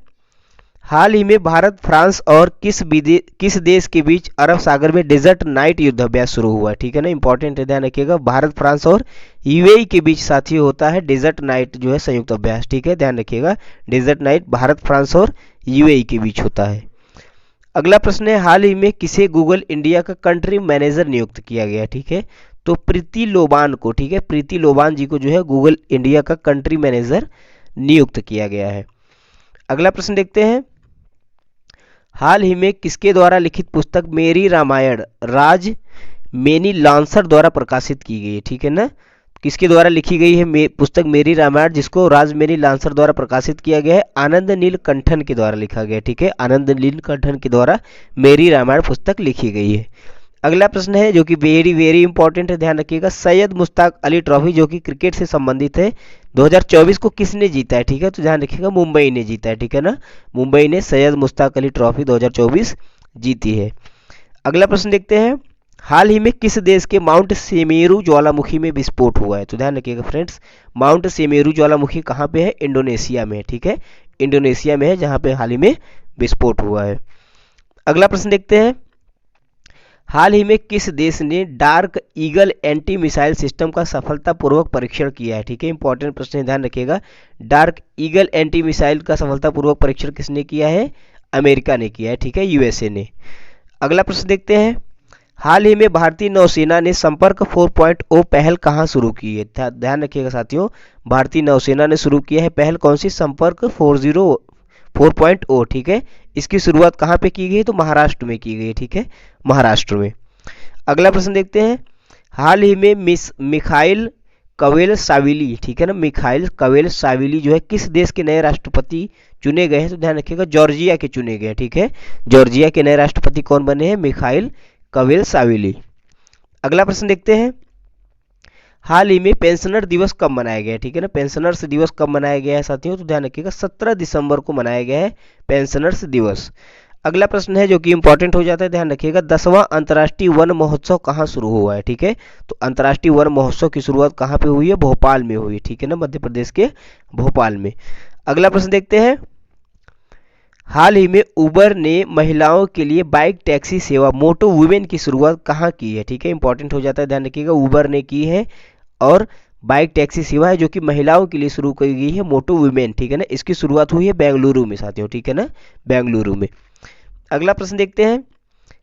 हाल ही में भारत, फ्रांस और किस देश के बीच अरब सागर में डेजर्ट नाइट युद्धाभ्यास शुरू हुआ है? ठीक है ना, इंपॉर्टेंट है, ध्यान रखिएगा। भारत, फ्रांस और यूएई के बीच साथियों होता है डेजर्ट नाइट जो है संयुक्त अभ्यास। ठीक है, ध्यान रखिएगा, डेजर्ट नाइट भारत, फ्रांस और यूएई के बीच होता है। अगला प्रश्न है, हाल ही में किसे गूगल इंडिया का कंट्री मैनेजर नियुक्त किया गया? ठीक है, तो प्रीति लोबान को, ठीक है, प्रीति लोबान जी को जो है गूगल इंडिया का कंट्री मैनेजर नियुक्त किया गया है। अगला प्रश्न देखते हैं, हाल ही में किसके द्वारा लिखित पुस्तक मेरी रामायण राज मेनी लांसर द्वारा प्रकाशित की गई है? ठीक है ना, किसके द्वारा लिखी गई है पुस्तक मेरी रामायण, जिसको राजमेनी लांसर द्वारा प्रकाशित किया गया है? आनंद नीलकंठन के द्वारा लिखा गया। ठीक है, आनंद नीलकंठन के द्वारा मेरी रामायण पुस्तक लिखी गई है। अगला प्रश्न है जो कि वेरी वेरी इंपॉर्टेंट है, ध्यान रखिएगा, सैयद मुश्ताक अली ट्रॉफी जो कि क्रिकेट से संबंधित है, 2024 को किसने जीता है? ठीक है, तो ध्यान रखिएगा, मुंबई ने जीता है। ठीक है ना, मुंबई ने सैयद मुश्ताक अली ट्रॉफी 2024 जीती है। अगला प्रश्न देखते हैं, हाल ही में किस देश के माउंट सेमेरू ज्वालामुखी में विस्फोट हुआ है? तो ध्यान रखिएगा फ्रेंड्स, माउंट सेमेरू ज्वालामुखी कहाँ पे है? इंडोनेशिया में। ठीक है, इंडोनेशिया में है जहाँ पे हाल ही में विस्फोट हुआ है। अगला प्रश्न देखते हैं, हाल ही में किस देश ने dark eagle anti missile system का सफलतापूर्वक परीक्षण किया है? ठीक है, इंपॉर्टेंट प्रश्न है, ध्यान रखिएगा, डार्क ईगल एंटी मिसाइल का सफलतापूर्वक परीक्षण किसने किया है? अमेरिका ने किया है। ठीक है, यूएसए ने। अगला प्रश्न देखते हैं, हाल ही में भारतीय नौसेना ने संपर्क 4.0 पहल कहाँ शुरू की है? ध्यान रखिएगा साथियों, भारतीय नौसेना ने शुरू किया है पहल कौन सी? संपर्क 4.0। ठीक है, इसकी शुरुआत कहाँ पे की गई? तो महाराष्ट्र में की गई। ठीक है, महाराष्ट्र में। अगला प्रश्न देखते हैं, हाल ही में मिखाइल कवेलसाविली, ठीक है ना, मिखाइल कवेलसाविली जो है किस देश के नए राष्ट्रपति चुने गए हैं? तो ध्यान रखिएगा, जॉर्जिया के चुने गए हैं। ठीक है, जॉर्जिया के नए राष्ट्रपति कौन बने हैं? मिखाइल कवेलसाविली। अगला प्रश्न देखते हैं, हाल ही में पेंशनर दिवस कब मनाया गया है? ठीक है ना, पेंशनर्स दिवस कब मनाया गया है साथियों? तो ध्यान रखिएगा, 17 दिसंबर को मनाया गया है पेंशनर्स दिवस। अगला प्रश्न है जो कि इंपॉर्टेंट हो जाता है, ध्यान रखिएगा, 10वां अंतर्राष्ट्रीय वन महोत्सव कहाँ शुरू हुआ है? ठीक है, तो अंतर्राष्ट्रीय वन महोत्सव की शुरुआत कहाँ पे हुई है? भोपाल में हुई। ठीक है ना, मध्य प्रदेश के भोपाल में। अगला प्रश्न देखते हैं, हाल ही में उबर ने महिलाओं के लिए बाइक टैक्सी सेवा मोटो वुमेन की शुरुआत कहाँ की है? ठीक है, इंपॉर्टेंट हो जाता है, ध्यान रखिएगा, उबर ने की है और बाइक टैक्सी सेवा है जो कि महिलाओं के लिए शुरू की गई है, मोटो वुमेन। ठीक है ना, इसकी शुरुआत हुई है बेंगलुरु में साथियों। ठीक है ना, बेंगलुरु में। अगला प्रश्न देखते हैं,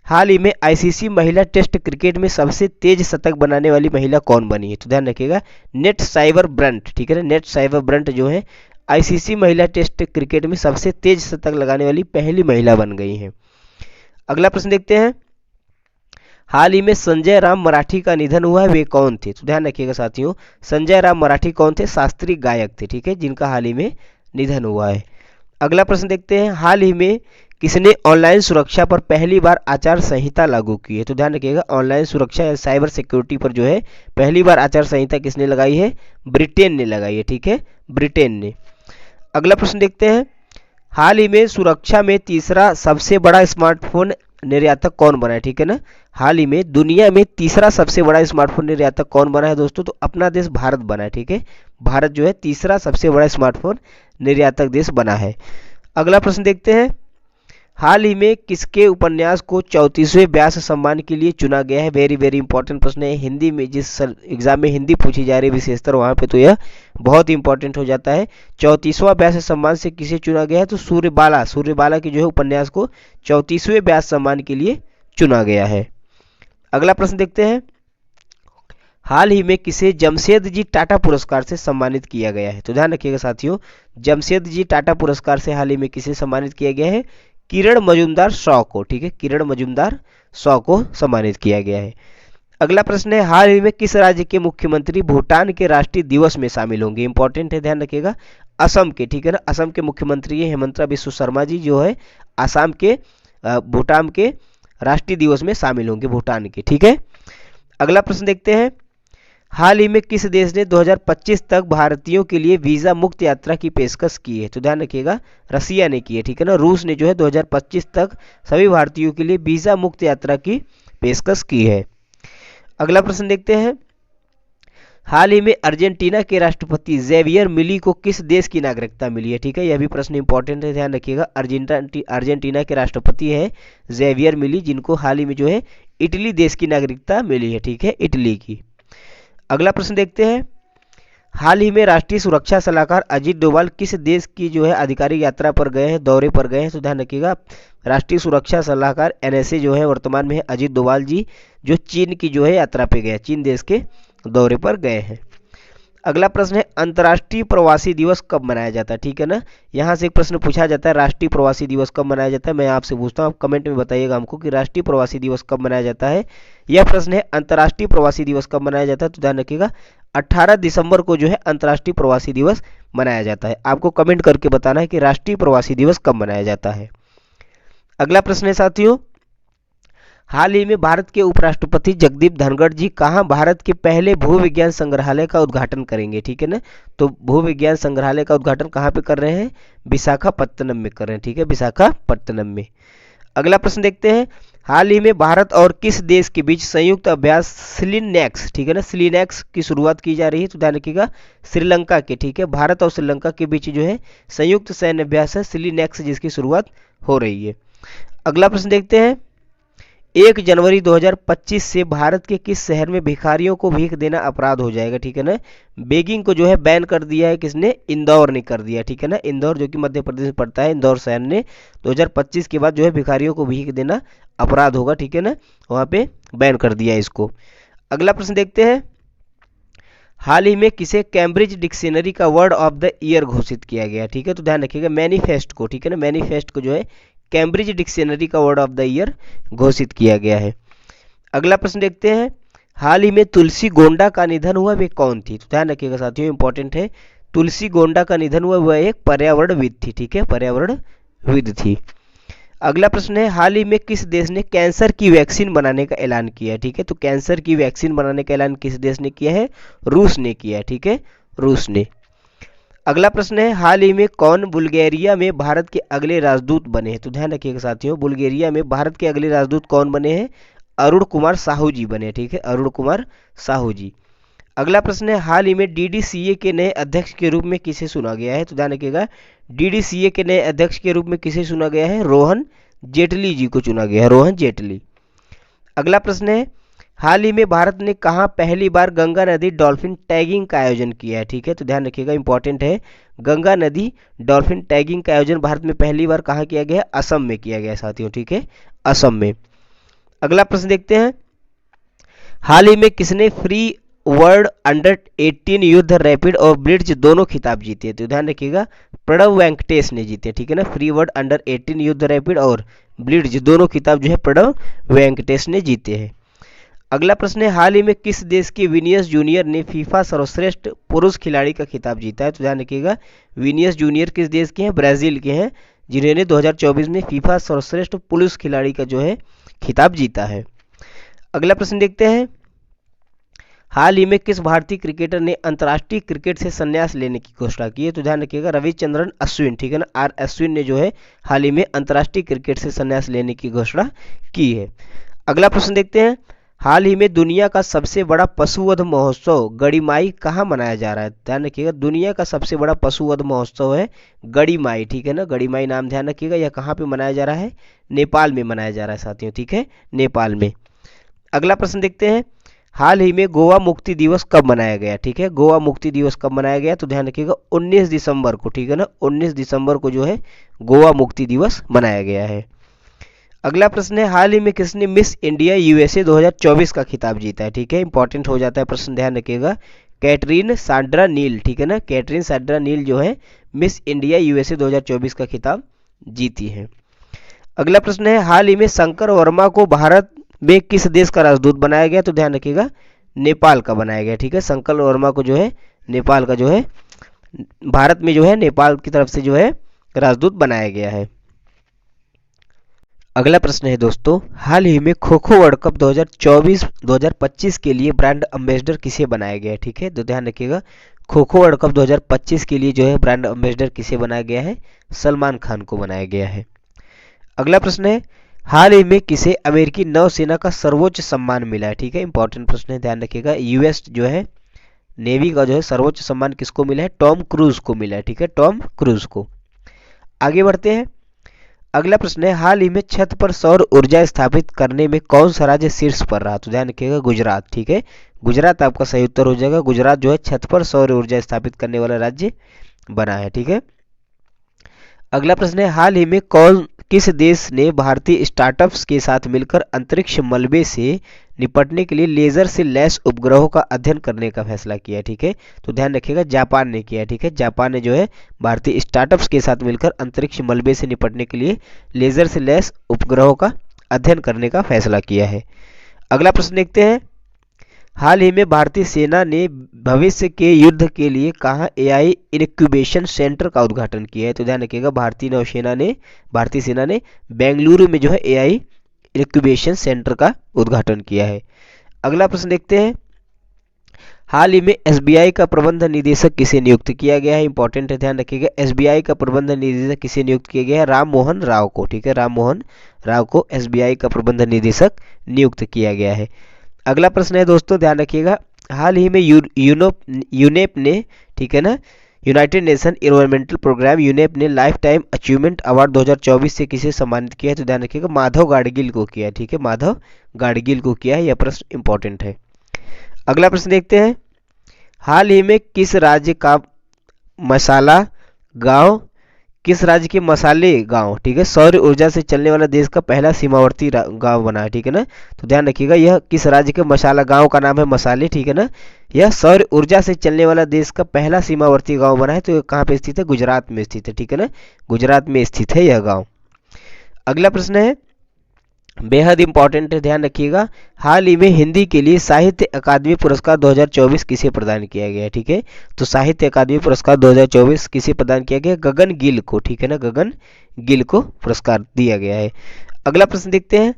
हाल ही में आईसीसी महिला टेस्ट क्रिकेट में सबसे तेज शतक बनाने वाली महिला कौन बनी है? तो ध्यान रखिएगा, नेट साइबर ब्रंट। ठीक है ना, नेट साइबर ब्रंट जो है आईसीसी महिला टेस्ट क्रिकेट में सबसे तेज शतक लगाने वाली पहली महिला बन गई हैं। अगला प्रश्न देखते हैं, हाल ही में संजय राम मराठी का निधन हुआ है, वे कौन थे? तो ध्यान रखिएगा साथियों, संजय राम मराठी कौन थे? शास्त्रीय गायक थे। ठीक है, जिनका हाल ही में निधन हुआ है। अगला प्रश्न देखते हैं, हाल ही में किसने ऑनलाइन सुरक्षा पर पहली बार आचार संहिता लागू की है? तो ध्यान रखिएगा, ऑनलाइन सुरक्षा या साइबर सिक्योरिटी पर जो है पहली बार आचार संहिता किसने लगाई है? ब्रिटेन ने लगाई है। ठीक है, ब्रिटेन ने। अगला प्रश्न देखते हैं, हाल ही में सुरक्षा में तीसरा सबसे बड़ा स्मार्टफोन निर्यातक कौन बना है? ठीक है ना, हाल ही में दुनिया में तीसरा सबसे बड़ा स्मार्टफोन निर्यातक कौन बना है दोस्तों? तो अपना देश भारत बना है। ठीक है, भारत जो है तीसरा सबसे बड़ा स्मार्टफोन निर्यातक देश बना है। अगला प्रश्न देखते हैं, हाल ही में किसके उपन्यास को 34वें व्यास सम्मान के लिए चुना गया है? वेरी वेरी इंपॉर्टेंट प्रश्न है, हिंदी में जिस एग्जाम में हिंदी पूछी जा रही है विशेषतर वहाँ पे तो यह बहुत इंपॉर्टेंट हो जाता है। 34वां व्यास सम्मान से किसे चुना गया है? तो सूर्यबाला की जो है उपन्यास को 34वें व्यास सम्मान के लिए चुना गया है। अगला प्रश्न देखते हैं, हाल ही में किसे जमशेदजी टाटा पुरस्कार से सम्मानित किया गया है? तो ध्यान रखिएगा साथियों, जमशेदजी टाटा पुरस्कार से हाल ही में किसे सम्मानित किया गया है? किरण मजूमदार शॉ को। ठीक है, किरण मजूमदार शॉ को सम्मानित किया गया है। अगला प्रश्न है, हाल ही में किस राज्य के मुख्यमंत्री भूटान के राष्ट्रीय दिवस में शामिल होंगे? इंपॉर्टेंट है, ध्यान रखिएगा, असम के। ठीक है ना, असम के मुख्यमंत्री हेमंता बिस्व शर्मा जी जो है असम के भूटान के राष्ट्रीय दिवस में शामिल होंगे, भूटान के। ठीक है, अगला प्रश्न देखते हैं, हाल ही में किस देश ने 2025 तक भारतीयों के लिए वीजा मुक्त यात्रा की पेशकश की है? तो ध्यान रखिएगा, रसिया ने की है। ठीक है ना, रूस ने जो है 2025 तक सभी भारतीयों के लिए वीजा मुक्त यात्रा की पेशकश की है। अगला प्रश्न देखते हैं, हाल ही में अर्जेंटीना के राष्ट्रपति जेवियर मिली को किस देश की नागरिकता मिली है? ठीक है, यह भी प्रश्न इंपॉर्टेंट है, ध्यान रखिएगा। अर्जेंटीना के राष्ट्रपति है जेवियर मिली, जिनको हाल ही में जो है इटली देश की नागरिकता मिली है। ठीक है, इटली की। अगला प्रश्न देखते हैं, हाल ही में राष्ट्रीय सुरक्षा सलाहकार अजीत डोभाल किस देश की जो है आधिकारिक यात्रा पर गए हैं, दौरे पर गए हैं? तो ध्यान रखिएगा, राष्ट्रीय सुरक्षा सलाहकार एनएसए जो है वर्तमान में है अजीत डोभाल जी, जो चीन की जो है यात्रा पे गए, चीन देश के दौरे पर गए हैं। अगला प्रश्न है, अंतर्राष्ट्रीय प्रवासी दिवस कब मनाया जाता है? ठीक है ना, यहाँ से एक प्रश्न पूछा जाता है, राष्ट्रीय प्रवासी दिवस कब मनाया जाता है? मैं आपसे पूछता हूँ, आप कमेंट में बताइएगा हमको कि राष्ट्रीय प्रवासी दिवस कब मनाया जाता है। यह प्रश्न है, अंतर्राष्ट्रीय प्रवासी दिवस कब मनाया जाता है? तो ध्यान रखिएगा, 18 दिसंबर को जो है अंतर्राष्ट्रीय प्रवासी दिवस मनाया जाता है। आपको कमेंट करके बताना है कि राष्ट्रीय प्रवासी दिवस कब मनाया जाता है। अगला प्रश्न है साथियों, हाल ही में भारत के उपराष्ट्रपति जगदीप धनखड़ जी कहाँ भारत के पहले भूविज्ञान संग्रहालय का उद्घाटन करेंगे? ठीक है ना, तो भूविज्ञान संग्रहालय का उद्घाटन कहाँ पे कर रहे हैं? विशाखापत्तनम में कर रहे हैं। ठीक है, विशाखापत्तनम में। अगला प्रश्न देखते हैं, हाल ही में भारत और किस देश के बीच संयुक्त अभ्यास सिलिनेक्स, ठीक है ना, सिलिनेक्स की शुरुआत की जा रही है? तो ध्यान रखिएगा, श्रीलंका के, ठीक है, भारत और श्रीलंका के बीच जो है संयुक्त सैन्य अभ्यास है सिलिनेक्स, जिसकी शुरुआत हो रही है। अगला प्रश्न देखते हैं, 1 जनवरी 2025 से भारत के किस शहर में भिखारियों को भीख देना अपराध हो जाएगा? ठीक है ना, बेगिंग को जो है बैन कर दिया है किसने? इंदौर ने कर दिया। ठीक है ना, इंदौर जो कि मध्य प्रदेश में पड़ता है, इंदौर शहर ने 2025 के बाद जो है भिखारियों को भीख देना अपराध होगा। ठीक है ना, वहाँ पे बैन कर दिया इसको। अगला प्रश्न देखते हैं, हाल ही में किसे कैम्ब्रिज डिक्शनरी का वर्ड ऑफ द ईयर घोषित किया गया? ठीक है, तो ध्यान रखिएगा, मैनिफेस्ट को, ठीक है ना, मैनिफेस्ट को जो है कैम्ब्रिज डिक्शनरी का वर्ड ऑफ द ईयर घोषित किया गया है। अगला प्रश्न देखते हैं, हाल ही में तुलसी गोंडा का निधन हुआ, वे कौन थी? तो ध्यान रखिएगा साथियों, इंपॉर्टेंट है, तुलसी गोंडा का निधन हुआ, वह एक पर्यावरणविद थी। ठीक है, पर्यावरणविद थी। अगला प्रश्न है, हाल ही में किस देश ने कैंसर की वैक्सीन बनाने का ऐलान किया है? ठीक है, तो कैंसर की वैक्सीन बनाने का ऐलान किस देश ने किया है? रूस ने किया है। ठीक है, रूस ने। अगला प्रश्न है, हाल ही में कौन बुल्गारिया में भारत के अगले राजदूत बने हैं? तो ध्यान रखिएगा साथियों, बुल्गारिया में भारत के अगले राजदूत कौन बने हैं? अरुण कुमार साहू जी बने। ठीक है, अरुण कुमार साहू जी। अगला प्रश्न है, हाल ही में डीडीसीए के नए अध्यक्ष के रूप में किसे चुना गया है? तो ध्यान रखिएगा, डीडीसीए के नए अध्यक्ष के रूप में किसे चुना गया है? रोहन जेटली जी को चुना गया है, रोहन जेटली। अगला प्रश्न है, हाल ही में भारत ने कहाँ पहली बार गंगा नदी डॉल्फिन टैगिंग का आयोजन किया है? ठीक है, तो ध्यान रखिएगा, इंपॉर्टेंट है, गंगा नदी डॉल्फिन टैगिंग का आयोजन भारत में पहली बार कहाँ किया गया है? असम में किया गया है साथियों। ठीक है, असम में। अगला प्रश्न देखते हैं, हाल ही में किसने फ्री वर्ल्ड अंडर 18 युद्ध रैपिड और ब्लिट्ज दोनों खिताब जीते? तो ध्यान रखिएगा, प्रणव वेंकटेश ने जीते। ठीक है ना, फ्री वर्ल्ड अंडर 18 युद्ध रैपिड और ब्लिट्ज दोनों खिताब जो है प्रणव वेंकटेश ने जीते हैं। अगला प्रश्न है, हाल ही में किस देश के विनियस जूनियर ने फीफा सर्वश्रेष्ठ पुरुष खिलाड़ी का खिताब जीता है? तो ध्यान रखिएगा, विनियस जूनियर किस देश के हैं? ब्राजील के हैं, जिन्होंने 2024 में फीफा सर्वश्रेष्ठ पुरुष खिलाड़ी का जो है खिताब जीता है। अगला प्रश्न देखते हैं, हाल ही में किस भारतीय क्रिकेटर ने अंतर्राष्ट्रीय क्रिकेट से संन्यास लेने की घोषणा की है? तो ध्यान रखिएगा, रविचंद्रन अश्विन। ठीक है ना, आर अश्विन ने जो है हाल ही में अंतर्राष्ट्रीय क्रिकेट से संन्यास लेने की घोषणा की है। अगला प्रश्न देखते हैं, हाल ही में दुनिया का सबसे बड़ा पशुवध महोत्सव गड़ीमाई कहाँ मनाया जा रहा है? ध्यान रखिएगा, दुनिया का सबसे बड़ा पशुवध महोत्सव है गड़ीमाई। ठीक है ना, गड़ीमाई नाम ध्यान रखिएगा, यह कहाँ पे मनाया जा रहा है? नेपाल में मनाया जा रहा है साथियों। ठीक है, नेपाल में। अगला प्रश्न देखते हैं, हाल ही में गोवा मुक्ति दिवस कब मनाया गया? ठीक है, गोवा मुक्ति दिवस कब मनाया गया? तो ध्यान रखिएगा, 19 दिसंबर को। ठीक है ना, 19 दिसंबर को जो है गोवा मुक्ति दिवस मनाया गया है। अगला प्रश्न है, हाल ही में किसने मिस इंडिया यूएसए 2024 का खिताब जीता है? ठीक है, इंपॉर्टेंट हो जाता है प्रश्न, ध्यान रखिएगा, कैटरीन सांड्रा नील। ठीक है ना, कैटरीन सांड्रा नील जो है मिस इंडिया यूएसए 2024 का खिताब जीती है। अगला प्रश्न है, हाल ही में शंकर वर्मा को भारत में किस देश का राजदूत बनाया गया? तो ध्यान रखिएगा, नेपाल का बनाया गया। ठीक है, शंकर वर्मा को जो है नेपाल का जो है भारत में जो है नेपाल की तरफ से जो है राजदूत बनाया गया है। अगला प्रश्न है दोस्तों, हाल ही में खो खो वर्ल्ड कप 2024-2025 के लिए ब्रांड एम्बेसडर किसे बनाया गया है? ठीक है, तो ध्यान रखिएगा, खो खो वर्ल्ड कप 2025 के लिए जो है ब्रांड एम्बेसडर किसे बनाया गया है? सलमान खान को बनाया गया है। अगला प्रश्न है, हाल ही में किसे अमेरिकी नौसेना का सर्वोच्च सम्मान मिला है? ठीक है, इंपॉर्टेंट प्रश्न है, ध्यान रखिएगा, यूएस जो है नेवी का जो है सर्वोच्च सम्मान किसको मिला है? टॉम क्रूज को मिला है, ठीक है, टॉम क्रूज को। आगे बढ़ते हैं। अगला प्रश्न है, हाल ही में छत पर सौर ऊर्जा स्थापित करने में कौन सा राज्य शीर्ष पर रहा? तो ध्यान रखिएगा गुजरात, ठीक है, गुजरात आपका सही उत्तर हो जाएगा। गुजरात जो है छत पर सौर ऊर्जा स्थापित करने वाला राज्य बना है, ठीक है। अगला प्रश्न है, हाल ही में किस देश ने भारतीय स्टार्टअप्स के साथ मिलकर अंतरिक्ष मलबे से निपटने के लिए लेजर से लैस उपग्रहों का अध्ययन करने का फैसला किया है? ठीक है, तो ध्यान रखिएगा जापान ने किया है, ठीक है, जापान ने जो है भारतीय स्टार्टअप्स के साथ मिलकर अंतरिक्ष मलबे से निपटने के लिए लेजर से लैस उपग्रहों का अध्ययन करने का फैसला किया है। अगला प्रश्न देखते हैं, हाल ही में भारतीय सेना ने भविष्य के युद्ध के लिए कहाँ एआई इनक्यूबेशन सेंटर का उद्घाटन किया है? तो ध्यान रखिएगा भारतीय सेना ने बेंगलुरु में जो है एआई इनक्यूबेशन सेंटर का उद्घाटन किया है। अगला प्रश्न देखते हैं, हाल ही में एसबीआई का प्रबंध निदेशक किसे नियुक्त किया गया है? इंपॉर्टेंट है, ध्यान रखिएगा, एसबीआई का प्रबंध निदेशक किसे नियुक्त किया गया है? राम मोहन राव को, ठीक है, राम मोहन राव को एसबीआई का प्रबंध निदेशक नियुक्त किया गया है। अगला प्रश्न है दोस्तों, ध्यान रखिएगा, हाल ही में यूनेप ने, ठीक है ना, United Nation environmental programme UNEP ने लाइफ टाइम अचीवमेंट अवार्ड 2024 से किसे सम्मानित किया है? तो ध्यान रखिएगा माधव गाडगिल को किया है, ठीक है, माधव गाडगिल को किया है। यह प्रश्न इंपॉर्टेंट है। अगला प्रश्न देखते हैं, हाल ही में किस राज्य के मसाले गांव, ठीक है, सौर ऊर्जा से चलने वाला देश का पहला सीमावर्ती गांव बना है? ठीक है ना, तो ध्यान रखिएगा यह किस राज्य के मसाला गांव का नाम है मसाले, ठीक है ना, यह सौर ऊर्जा से चलने वाला देश का पहला सीमावर्ती गांव बना है। तो यह कहाँ पे स्थित है? गुजरात में स्थित है, ठीक है ना, गुजरात में स्थित है यह गाँव। अगला प्रश्न है, बेहद इंपॉर्टेंट है, ध्यान रखिएगा, हाल ही में हिंदी के लिए साहित्य अकादमी पुरस्कार 2024 किसे प्रदान किया गया है? ठीक है, तो साहित्य अकादमी पुरस्कार 2024 किसे प्रदान किया गया? गगन गिल को, ठीक है ना, गगन गिल को पुरस्कार दिया गया है। अगला प्रश्न देखते हैं,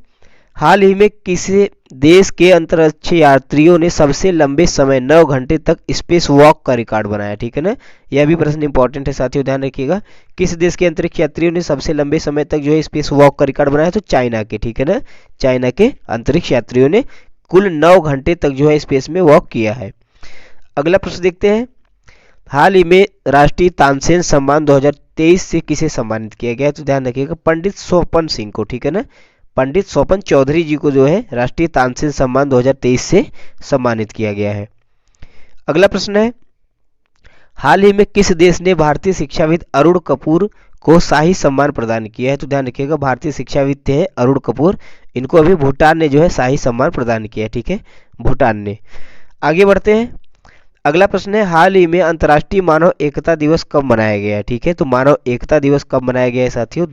हाल ही में किसी देश के अंतरिक्ष यात्रियों ने सबसे लंबे समय 9 घंटे तक स्पेस वॉक का रिकॉर्ड बनाया? ठीक है ना, यह भी प्रश्न इंपॉर्टेंट है साथियों, ध्यान रखिएगा, किस देश के अंतरिक्ष यात्रियों ने सबसे लंबे समय तक जो है स्पेस वॉक का रिकॉर्ड बनाया? तो चाइना के, ठीक है ना, चाइना के अंतरिक्ष यात्रियों ने कुल 9 घंटे तक जो है स्पेस में वॉक किया है। अगला प्रश्न देखते हैं, हाल ही में राष्ट्रीय तानसेन सम्मान 2023 से किसे सम्मानित किया गया है? तो ध्यान रखिएगा पंडित स्वपन सिंह को, ठीक है ना, पंडित स्वपन चौधरी जी को जो है राष्ट्रीय तानसेन सम्मान 2023 से सम्मानित किया गया है। अगला प्रश्न है, हाल ही में किस देश ने भारतीय शिक्षाविद अरुण कपूर को शाही सम्मान प्रदान किया है? तो ध्यान रखिएगा भारतीय शिक्षाविद थे अरुण कपूर, इनको अभी भूटान ने जो है शाही सम्मान प्रदान किया है, ठीक है, भूटान ने। आगे बढ़ते हैं। अगला प्रश्न है, हाल ही में अंतर्राष्ट्रीय मानव एकता दिवस कब मनाया गया है? ठीक है, तो मानव एकता दिवस कब मनाया गया है साथियों?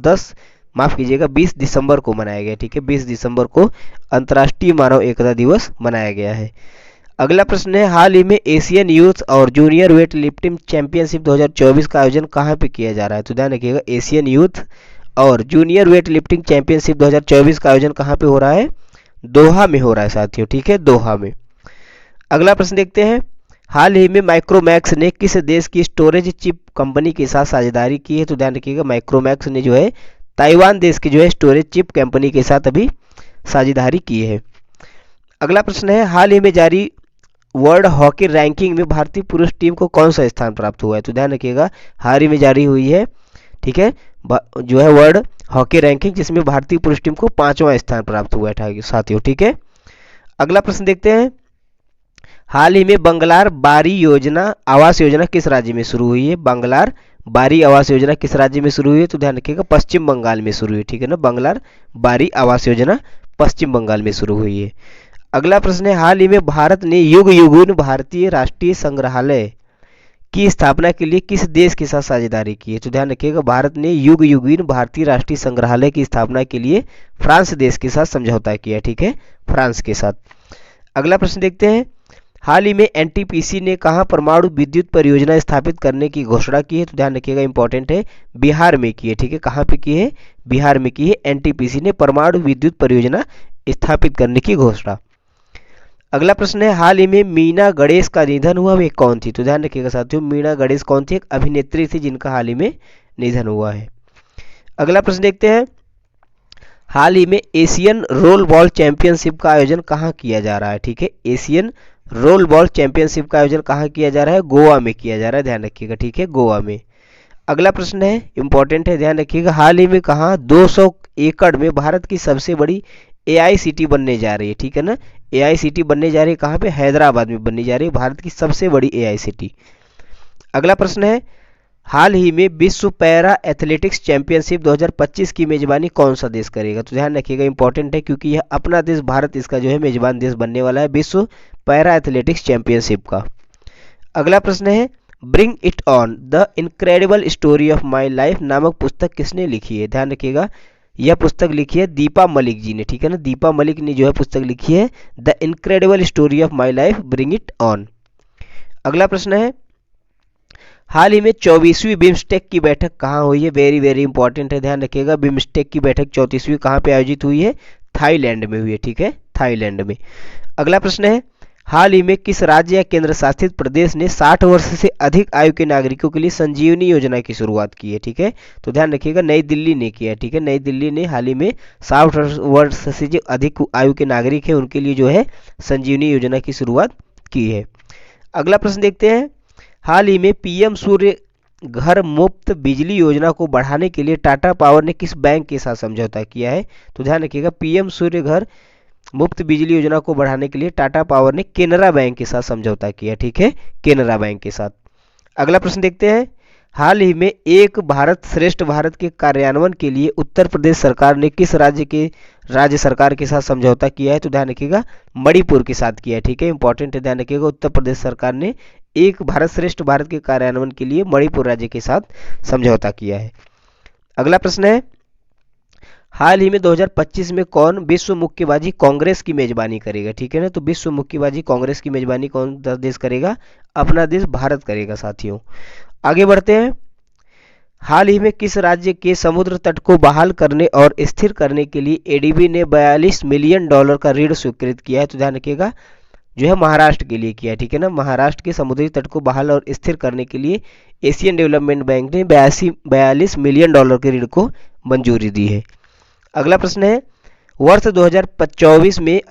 20 दिसंबर को मनाया गया, ठीक है, 20 दिसंबर को अंतर्राष्ट्रीय मानव एकता दिवस मनाया गया है। अगला प्रश्न है, हाल ही में एशियन यूथ और जूनियर वेट लिफ्टिंग चैंपियनशिप 2024 का आयोजन कहाँ पे किया जा रहा है? तो ध्यान रखिएगा एशियन यूथ और जूनियर वेट लिफ्टिंग चैंपियनशिप 2024 का आयोजन कहाँ पे हो रहा है? दोहा में हो रहा है साथियों, ठीक है, दोहा में। अगला प्रश्न देखते हैं, हाल ही में माइक्रोमैक्स ने किस देश की स्टोरेज चिप कंपनी के साथ साझेदारी की है? तो ध्यान रखिएगा माइक्रोमैक्स ने जो है ताइवान देश की जो है स्टोरेज चिप कंपनी के साथ अभी साझेदारी की है। अगला प्रश्न है, हाल ही में जारी वर्ल्ड हॉकी रैंकिंग में भारतीय पुरुष टीम को कौन सा स्थान प्राप्त हुआ है? तो ध्यान रखिएगा हाल ही में जारी हुई है, ठीक है, जो है वर्ल्ड हॉकी रैंकिंग, जिसमें भारतीय पुरुष टीम को 5वां स्थान प्राप्त हुआ है साथियों, ठीक है। अगला प्रश्न देखते हैं, हाल ही में बंगलार बारी योजना आवास योजना किस राज्य में शुरू हुई है? बंगलार बारी आवास योजना किस राज्य में शुरू हुई है? तो ध्यान रखिएगा पश्चिम बंगाल में शुरू हुई, ठीक है ना, बंगलार बारी आवास योजना पश्चिम बंगाल में शुरू हुई है। अगला प्रश्न है, हाल ही में भारत ने युग युगीन भारतीय राष्ट्रीय संग्रहालय की स्थापना के लिए किस देश के साथ साझेदारी की है? तो ध्यान रखिएगा भारत ने युग युगीन भारतीय राष्ट्रीय संग्रहालय की स्थापना के लिए फ्रांस देश के साथ समझौता किया, ठीक है, फ्रांस के साथ। अगला प्रश्न देखते हैं, हाल ही में एनटीपीसी ने कहाँ परमाणु विद्युत परियोजना स्थापित करने की घोषणा की है? तो ध्यान रखिएगा इंपॉर्टेंट है, बिहार में की है, ठीक है, कहाँ पे की है? बिहार में की है, एनटीपीसी ने परमाणु विद्युत परियोजना स्थापित करने की घोषणा। अगला प्रश्न है, हाल ही में मीना गणेश का निधन हुआ, वे कौन थी? तो ध्यान रखिएगा साथियों मीना गणेश कौन थी? एक अभिनेत्री थी जिनका हाल ही में निधन हुआ है। अगला प्रश्न देखते हैं, हाल ही में एशियन रोल बॉल चैंपियनशिप का आयोजन कहाँ किया जा रहा है? ठीक है, एशियन रोल बॉल चैंपियनशिप का आयोजन कहाँ किया जा रहा है? गोवा में किया जा रहा है, ध्यान रखिएगा, ठीक है, गोवा में। अगला प्रश्न है, इंपॉर्टेंट है, ध्यान रखिएगा, हाल ही में कहाँ 200 एकड़ में भारत की सबसे बड़ी एआई सिटी बनने जा रही है, ठीक है ना। एआई सिटी बनने जा रही है कहाँ पे? हैदराबाद में बनने जा रही है भारत की सबसे बड़ी एआई सिटी। अगला प्रश्न है, हाल ही में विश्व पैरा एथलेटिक्स चैंपियनशिप 2025 की मेजबानी कौन सा देश करेगा? तो ध्यान रखिएगा, इंपॉर्टेंट है क्योंकि यह अपना देश भारत इसका जो है मेजबान देश बनने वाला है विश्व पैरा एथलेटिक्स चैंपियनशिप का। अगला प्रश्न है, bring it on the incredible story of my life नामक पुस्तक किसने लिखी है? ध्यान रखिएगा, यह पुस्तक लिखी है दीपा मलिक जी ने, ठीक है ना, दीपा मलिक ने जो है पुस्तक लिखी है the incredible story of my life bring it on. अगला प्रश्न है, हाल ही में 24वीं बिम्स्टेक की बैठक कहाँ हुई है? वेरी वेरी इंपॉर्टेंट है, ध्यान रखिएगा, बिम्स्टेक की बैठक 34वीं कहाँ पे आयोजित हुई है? थाईलैंड में हुई है, ठीक है, थाईलैंड में। अगला प्रश्न है, हाल ही में किस राज्य या केंद्र शासित प्रदेश ने 60 वर्ष से अधिक आयु के नागरिकों के लिए संजीवनी योजना की शुरुआत की है? ठीक है, तो ध्यान रखिएगा, नई दिल्ली ने किया है, ठीक है, नई दिल्ली ने हाल ही में 60 वर्ष से जो अधिक आयु के नागरिक हैं उनके लिए जो है संजीवनी योजना की शुरुआत की है। अगला प्रश्न देखते हैं, हाल ही में पीएम सूर्य घर मुफ्त बिजली योजना को बढ़ाने के लिए टाटा पावर ने किस बैंक के साथ समझौता किया है? तो ध्यान रखिएगा, पीएम सूर्य घर मुफ्त बिजली योजना को बढ़ाने के लिए टाटा पावर ने केनरा बैंक के साथ समझौता किया, ठीक है, केनरा बैंक के साथ। अगला प्रश्न देखते हैं, हाल ही में एक भारत श्रेष्ठ भारत के कार्यान्वयन के लिए उत्तर प्रदेश सरकार ने किस राज्य सरकार के साथ समझौता किया है? तो ध्यान रखिएगा, मणिपुर के साथ किया है, ठीक है, इंपॉर्टेंट है, ध्यान रखिएगा, उत्तर प्रदेश सरकार ने एक भारत श्रेष्ठ भारत के कार्यान्वयन के लिए मणिपुर राज्य के साथ समझौता किया है। अगला प्रश्न है, हाल ही में 2025 में कौन विश्व मुक्केबाजी कांग्रेस की मेजबानी करेगा? ठीक है ना, तो विश्व मुक्केबाजी कांग्रेस की मेजबानी कौन देश करेगा? अपना देश भारत करेगा साथियों। आगे बढ़ते हैं, हाल ही में किस राज्य के समुद्र तट को बहाल करने और स्थिर करने के लिए एडीबी ने $42 मिलियन का ऋण स्वीकृत किया है? तो ध्यान रखिएगा, जो है महाराष्ट्र के लिए किया है, ठीक है ना, महाराष्ट्र के समुद्री तट को बहाल और स्थिर करने के लिए एशियन डेवलपमेंट बैंक ने 42 मिलियन डॉलर के ऋण को मंजूरी दी है। अगला प्रश्न है, वर्ष 2024 में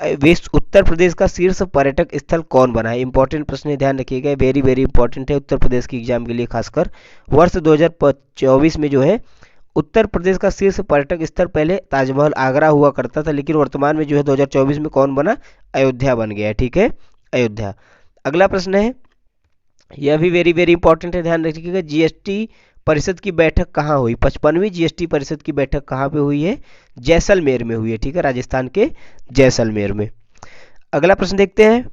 उत्तर प्रदेश का शीर्ष पर्यटक स्थल कौन बना है? इंपॉर्टेंट प्रश्न है, ध्यान रखिएगा, वेरी वेरी इंपॉर्टेंट है उत्तर प्रदेश की एग्जाम के लिए खासकर। वर्ष 2024 में जो है उत्तर प्रदेश का शीर्ष पर्यटक स्थल पहले ताजमहल आगरा हुआ करता था, लेकिन वर्तमान में जो है 2024 में कौन बना? अयोध्या बन गया है, ठीक है, अयोध्या। अगला प्रश्न है, यह भी वेरी वेरी इंपॉर्टेंट है, ध्यान रखिएगा, जीएसटी परिषद की बैठक कहाँ हुई? 55वीं जीएसटी परिषद की बैठक कहाँ पे हुई है? जैसलमेर में हुई है, ठीक है, राजस्थान के जैसलमेर में। अगला प्रश्न देखते हैं,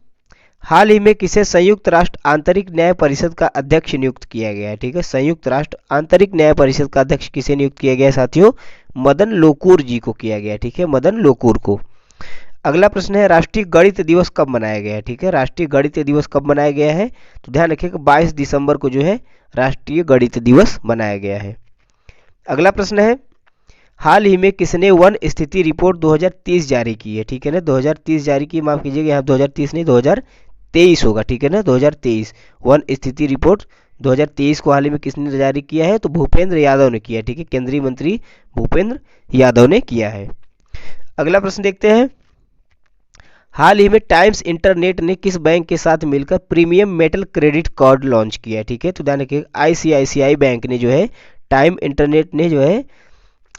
हाल ही में किसे संयुक्त राष्ट्र आंतरिक न्याय परिषद का अध्यक्ष नियुक्त किया गया है? ठीक है, संयुक्त राष्ट्र आंतरिक न्याय परिषद का अध्यक्ष किसे नियुक्त किया गया है साथियों? मदन लोकूर जी को किया गया है, ठीक है, मदन लोकूर को। अगला प्रश्न है, राष्ट्रीय गणित दिवस कब मनाया गया है? ठीक है, राष्ट्रीय गणित दिवस कब मनाया गया है? तो ध्यान रखिएगा, 22 दिसंबर को जो है राष्ट्रीय गणित दिवस मनाया गया है। अगला प्रश्न है, हाल ही में किसने वन स्थिति रिपोर्ट 2030 जारी की है? ठीक है ना, 2030 जारी की, माफ कीजिएगा, यहाँ 2030 नहीं 2023 होगा, ठीक है ना, 2023 वन स्थिति रिपोर्ट 2023 को हाल ही में किसने जारी किया है? तो भूपेंद्र यादव ने किया, ठीक है, केंद्रीय मंत्री भूपेंद्र यादव ने किया है। अगला प्रश्न देखते हैं, हाल ही में टाइम्स इंटरनेट ने किस बैंक के साथ मिलकर premium metal credit card launch किया है? ठीक है, तो ध्यान रखिए, आईसीआईसीआई बैंक ने जो है, टाइम इंटरनेट ने जो है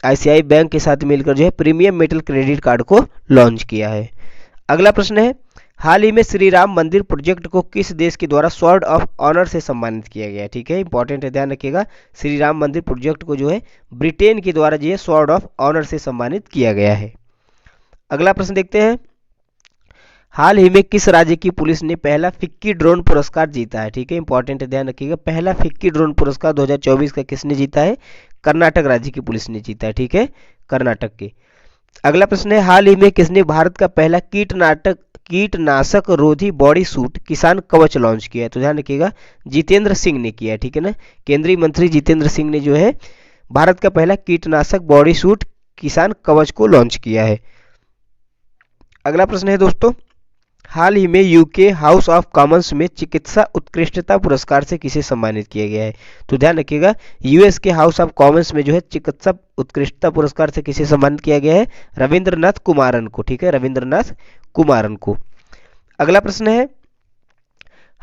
आईसीआई बैंक के साथ मिलकर जो है प्रीमियम मेटल क्रेडिट कार्ड को लॉन्च किया है। अगला प्रश्न है, हाल ही में श्री राम मंदिर प्रोजेक्ट को किस देश के द्वारा स्वॉर्ड ऑफ ऑनर से सम्मानित किया गया है? ठीक है, इंपॉर्टेंट है, ध्यान रखिएगा, श्री राम मंदिर प्रोजेक्ट को जो है ब्रिटेन के द्वारा जो है स्वॉर्ड ऑफ ऑनर से सम्मानित किया गया है। अगला प्रश्न देखते हैं, हाल ही में किस राज्य की पुलिस ने पहला फिक्की ड्रोन पुरस्कार जीता है? ठीक है, इंपॉर्टेंट है, ध्यान रखिएगा, पहला फिक्की ड्रोन पुरस्कार 2024 का किसने जीता है? कर्नाटक राज्य की पुलिस ने जीता है, ठीक है, कर्नाटक के। अगला प्रश्न है, हाल ही में किसने भारत का पहला कीटनाशक रोधी बॉडी सूट किसान कवच लॉन्च किया है? तो ध्यान रखिएगा, जितेंद्र सिंह ने किया है, ठीक है ना, केंद्रीय मंत्री जितेंद्र सिंह ने जो है भारत का पहला कीटनाशक बॉडी सूट किसान कवच को लॉन्च किया है। अगला प्रश्न है दोस्तों, हाल ही में यूके हाउस ऑफ कॉमन्स में चिकित्सा उत्कृष्टता पुरस्कार से किसे सम्मानित किया गया है? तो ध्यान रखिएगा, यूएस के हाउस ऑफ कॉमन्स में जो है चिकित्सा उत्कृष्टता पुरस्कार से किसे सम्मानित किया गया है? रविंद्रनाथ कुमारन को, ठीक है, रविंद्रनाथ कुमारन को। अगला प्रश्न है,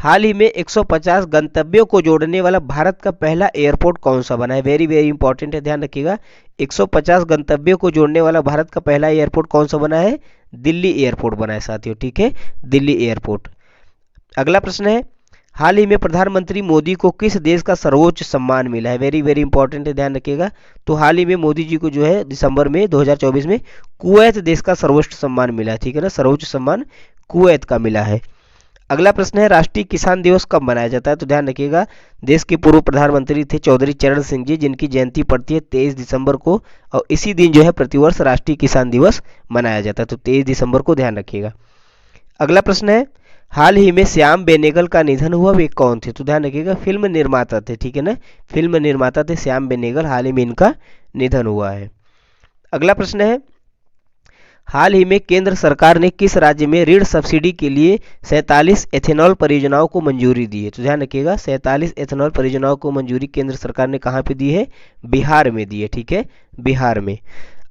हाल ही में 150 गंतव्यों को जोड़ने वाला भारत का पहला एयरपोर्ट कौन सा बना है? वेरी वेरी इंपॉर्टेंट है, ध्यान रखिएगा। 150 गंतव्यों को जोड़ने वाला भारत का पहला एयरपोर्ट कौन सा बना है? दिल्ली एयरपोर्ट बना है साथियों, ठीक है, दिल्ली एयरपोर्ट। अगला प्रश्न है, हाल ही में प्रधानमंत्री मोदी को किस देश का सर्वोच्च सम्मान मिला है? वेरी वेरी इंपॉर्टेंट है, ध्यान रखिएगा। तो हाल ही में मोदी जी को जो है दिसंबर में 2024 में कुवैत देश का सर्वोच्च सम्मान मिला है, ठीक है ना, सर्वोच्च सम्मान कुवैत का मिला है। अगला प्रश्न है, राष्ट्रीय किसान दिवस कब मनाया जाता है? तो ध्यान रखिएगा, देश के पूर्व प्रधानमंत्री थे चौधरी चरण सिंह जी, जिनकी जयंती पड़ती है 23 दिसंबर को, और इसी दिन जो है प्रतिवर्ष राष्ट्रीय किसान दिवस मनाया जाता है। तो 23 दिसंबर को ध्यान रखिएगा। अगला प्रश्न है, हाल ही में श्याम बेनेगल का निधन हुआ, वे कौन थे? तो ध्यान रखिएगा, फिल्म निर्माता थे, ठीक है ना, फिल्म निर्माता थे श्याम बेनेगल, हाल ही में इनका निधन हुआ है। अगला प्रश्न है, हाल ही में केंद्र सरकार ने किस राज्य में ऋण सब्सिडी के लिए 47 एथेनॉल परियोजनाओं को मंजूरी दी है? तो ध्यान रखिएगा, 47 एथेनॉल परियोजनाओं को मंजूरी केंद्र सरकार ने कहाँ पे दी है? बिहार में दी है, ठीक है, बिहार में।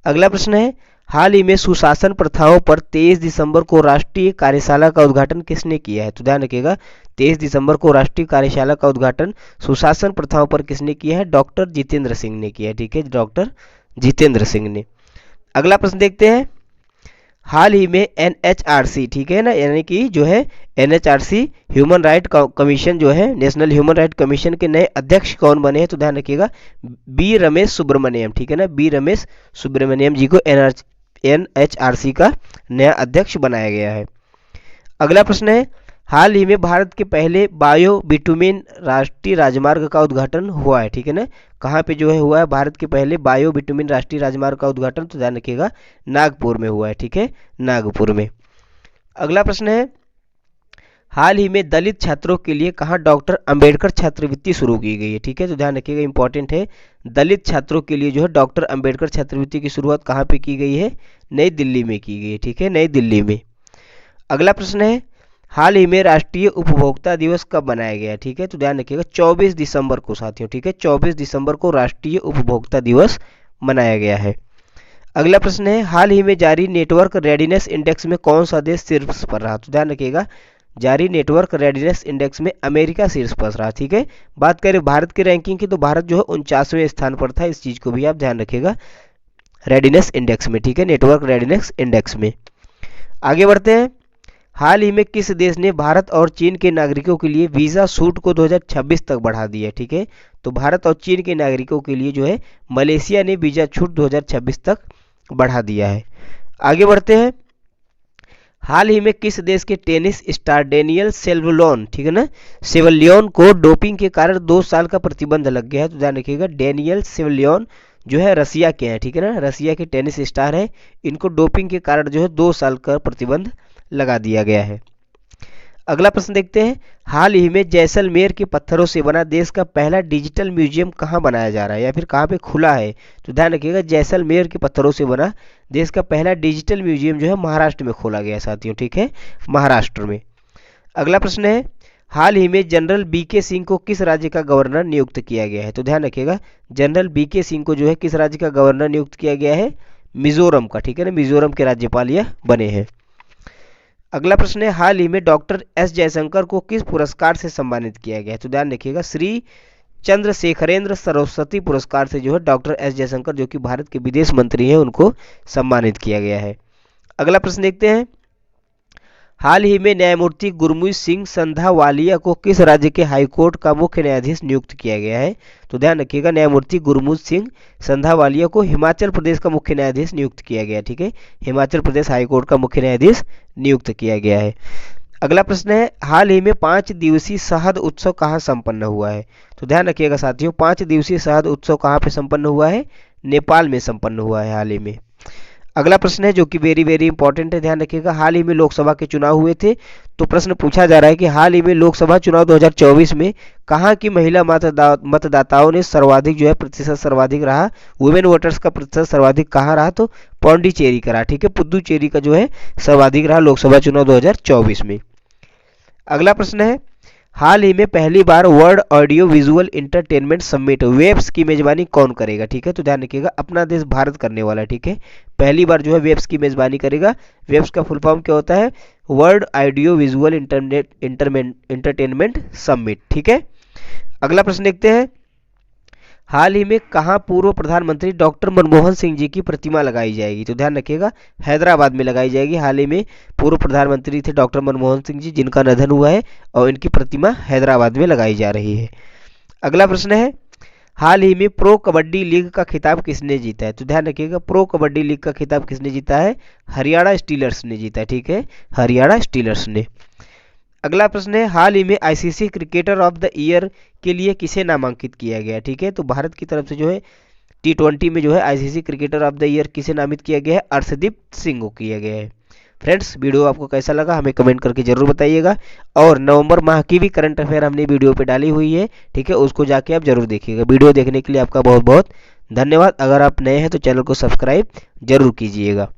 अगला प्रश्न है, हाल ही में सुशासन प्रथाओं पर 23 दिसंबर को राष्ट्रीय कार्यशाला का उद्घाटन किसने किया है? तो ध्यान रखिएगा, 23 दिसंबर को राष्ट्रीय कार्यशाला का उद्घाटन सुशासन प्रथाओं पर किसने किया है? डॉक्टर जितेंद्र सिंह ने किया है, ठीक है, डॉक्टर जितेंद्र सिंह ने। अगला प्रश्न देखते हैं, हाल ही में एनएचआरसी, ठीक है ना, यानी कि जो है एनएचआरसी ह्यूमन राइट कमीशन जो है, नेशनल ह्यूमन राइट कमीशन के नए अध्यक्ष कौन बने हैं? तो ध्यान रखिएगा, बी रमेश सुब्रमण्यम, ठीक है ना, बी रमेश सुब्रमण्यम जी को एनएचआरसी का नया अध्यक्ष बनाया गया है। अगला प्रश्न है, हाल ही में भारत के पहले बायो बिटुमिन राष्ट्रीय राजमार्ग का उद्घाटन हुआ है, ठीक है ना, कहाँ पे जो है हुआ है? भारत के पहले बायो बिटुमिन राष्ट्रीय राजमार्ग का उद्घाटन, तो ध्यान रखिएगा, नागपुर में हुआ है, ठीक है, नागपुर में। अगला प्रश्न है, हाल ही में दलित छात्रों के लिए कहाँ डॉक्टर अंबेडकर छात्रवृत्ति शुरू की गई है? ठीक है, तो ध्यान रखिएगा, इंपॉर्टेंट है, दलित छात्रों के लिए जो है डॉक्टर अंबेडकर छात्रवृत्ति की शुरुआत कहाँ पे की गई है? नई दिल्ली में की गई है, ठीक है, नई दिल्ली में। अगला प्रश्न है, हाल ही में राष्ट्रीय उपभोक्ता दिवस कब मनाया गया? ठीक है, तो ध्यान रखिएगा 24 दिसंबर को साथियों, ठीक है, 24 दिसंबर को राष्ट्रीय उपभोक्ता दिवस मनाया गया है। अगला प्रश्न है, हाल ही में जारी नेटवर्क रेडीनेस इंडेक्स में कौन सा देश शीर्ष पर रहा? तो ध्यान रखिएगा, जारी नेटवर्क रेडीनेस इंडेक्स में अमेरिका शीर्ष पर रहा, ठीक है। बात करें भारत की रैंकिंग की, तो भारत जो है 49वें स्थान पर था, इस चीज को भी आप ध्यान रखिएगा रेडीनेस इंडेक्स में, ठीक है, नेटवर्क रेडीनेस इंडेक्स में। आगे बढ़ते हैं, हाल ही में किस देश ने भारत और चीन के नागरिकों के लिए वीज़ा छूट को 2026 तक बढ़ा दिया? ठीक है, तो भारत और चीन के नागरिकों के लिए जो है मलेशिया ने वीज़ा छूट 2026 तक बढ़ा दिया है। आगे बढ़ते हैं, हाल ही में किस देश के टेनिस स्टार डेनियल सेल्वलोन, ठीक है ना, सेवलियन को डोपिंग के कारण 2 साल का प्रतिबंध लग गया है? तो ध्यान रखिएगा, डेनियल सेवलियन जो है रसिया के हैं, ठीक है ना, रसिया के टेनिस स्टार हैं, इनको डोपिंग के कारण जो है 2 साल का प्रतिबंध लगा दिया गया है। अगला प्रश्न देखते हैं, हाल ही में जैसलमेर के पत्थरों से बना देश का पहला डिजिटल म्यूजियम कहाँ बनाया जा रहा है या फिर कहाँ पे खुला है? तो ध्यान रखिएगा, जैसलमेर के पत्थरों से बना देश का पहला डिजिटल म्यूजियम जो है महाराष्ट्र में खोला गया साथियों, ठीक है, महाराष्ट्र में। अगला प्रश्न है, हाल ही में जनरल बीके सिंह को किस राज्य का गवर्नर नियुक्त किया गया है? तो ध्यान रखिएगा, जनरल बीके सिंह को जो है किस राज्य का गवर्नर नियुक्त किया गया है? मिजोरम का, ठीक है ना, मिजोरम के राज्यपाल यह बने हैं। अगला प्रश्न है, हाल ही में डॉक्टर एस जयशंकर को किस पुरस्कार से सम्मानित किया गया है? तो ध्यान रखिएगा, श्री चंद्रशेखरेंद्र सरस्वती पुरस्कार से जो है डॉक्टर एस जयशंकर जो कि भारत के विदेश मंत्री हैं उनको सम्मानित किया गया है। अगला प्रश्न देखते हैं, हाल ही में न्यायमूर्ति गुरमीत सिंह संधावालिया को किस राज्य के हाईकोर्ट का मुख्य न्यायाधीश नियुक्त किया गया है? तो ध्यान रखिएगा, न्यायमूर्ति गुरमीत सिंह संधावालिया को हिमाचल प्रदेश का मुख्य न्यायाधीश नियुक्त किया गया, ठीक है, हिमाचल प्रदेश हाईकोर्ट का मुख्य न्यायाधीश नियुक्त किया गया है। अगला प्रश्न है, हाल ही में 5 दिवसीय शहद उत्सव कहाँ संपन्न हुआ है? तो ध्यान रखिएगा साथियों, 5 दिवसीय शहद उत्सव कहाँ पे संपन्न हुआ है? नेपाल में संपन्न हुआ है हाल ही में। अगला प्रश्न है जो कि वेरी वेरी इंपॉर्टेंट है, ध्यान रखिएगा, हाल ही में लोकसभा के चुनाव हुए थे, तो प्रश्न पूछा जा रहा है कि हाल ही में लोकसभा चुनाव 2024 में कहाँ की महिला मतदाताओं ने सर्वाधिक जो है प्रतिशत सर्वाधिक रहा, वुमेन वोटर्स का प्रतिशत सर्वाधिक कहाँ रहा? तो पौंडीचेरी का रहा, ठीक है, पुदुचेरी का जो है सर्वाधिक रहा लोकसभा चुनाव 2024 में। अगला प्रश्न है, हाल ही में पहली बार world audio visual entertainment summit waves की मेजबानी कौन करेगा? ठीक है, तो ध्यान रखिएगा, अपना देश भारत करने वाला है। ठीक है, पहली बार जो है वेब्स की मेजबानी करेगा। वेब्स का फुल फॉर्म क्या होता है? World audio visual entertainment summit. ठीक है, अगला प्रश्न देखते हैं। हाल ही में कहाँ पूर्व प्रधानमंत्री डॉक्टर मनमोहन सिंह जी की प्रतिमा लगाई जाएगी? तो ध्यान रखिएगा, हैदराबाद में लगाई जाएगी। हाल ही में पूर्व प्रधानमंत्री थे डॉक्टर मनमोहन सिंह जी, जिनका निधन हुआ है, और इनकी प्रतिमा हैदराबाद में लगाई जा रही है। अगला प्रश्न है, हाल ही में प्रो कबड्डी लीग का खिताब किसने जीता है? तो ध्यान रखिएगा, प्रो कबड्डी लीग का खिताब किसने जीता है? हरियाणा स्टीलर्स ने जीता है। ठीक है, हरियाणा स्टीलर्स ने। अगला प्रश्न है, हाल ही में ICC cricketer of the year के लिए किसे नामांकित किया गया? ठीक है, तो भारत की तरफ से जो है T20 में जो है ICC cricketer of the year किसे नामित किया गया है? अर्शदीप सिंह को किया गया है। फ्रेंड्स, वीडियो आपको कैसा लगा हमें कमेंट करके जरूर बताइएगा, और नवंबर माह की भी करंट अफेयर हमने वीडियो पे डाली हुई है। ठीक है, उसको जाके आप जरूर देखिएगा। वीडियो देखने के लिए आपका बहुत बहुत धन्यवाद। अगर आप नए हैं तो चैनल को सब्सक्राइब जरूर कीजिएगा।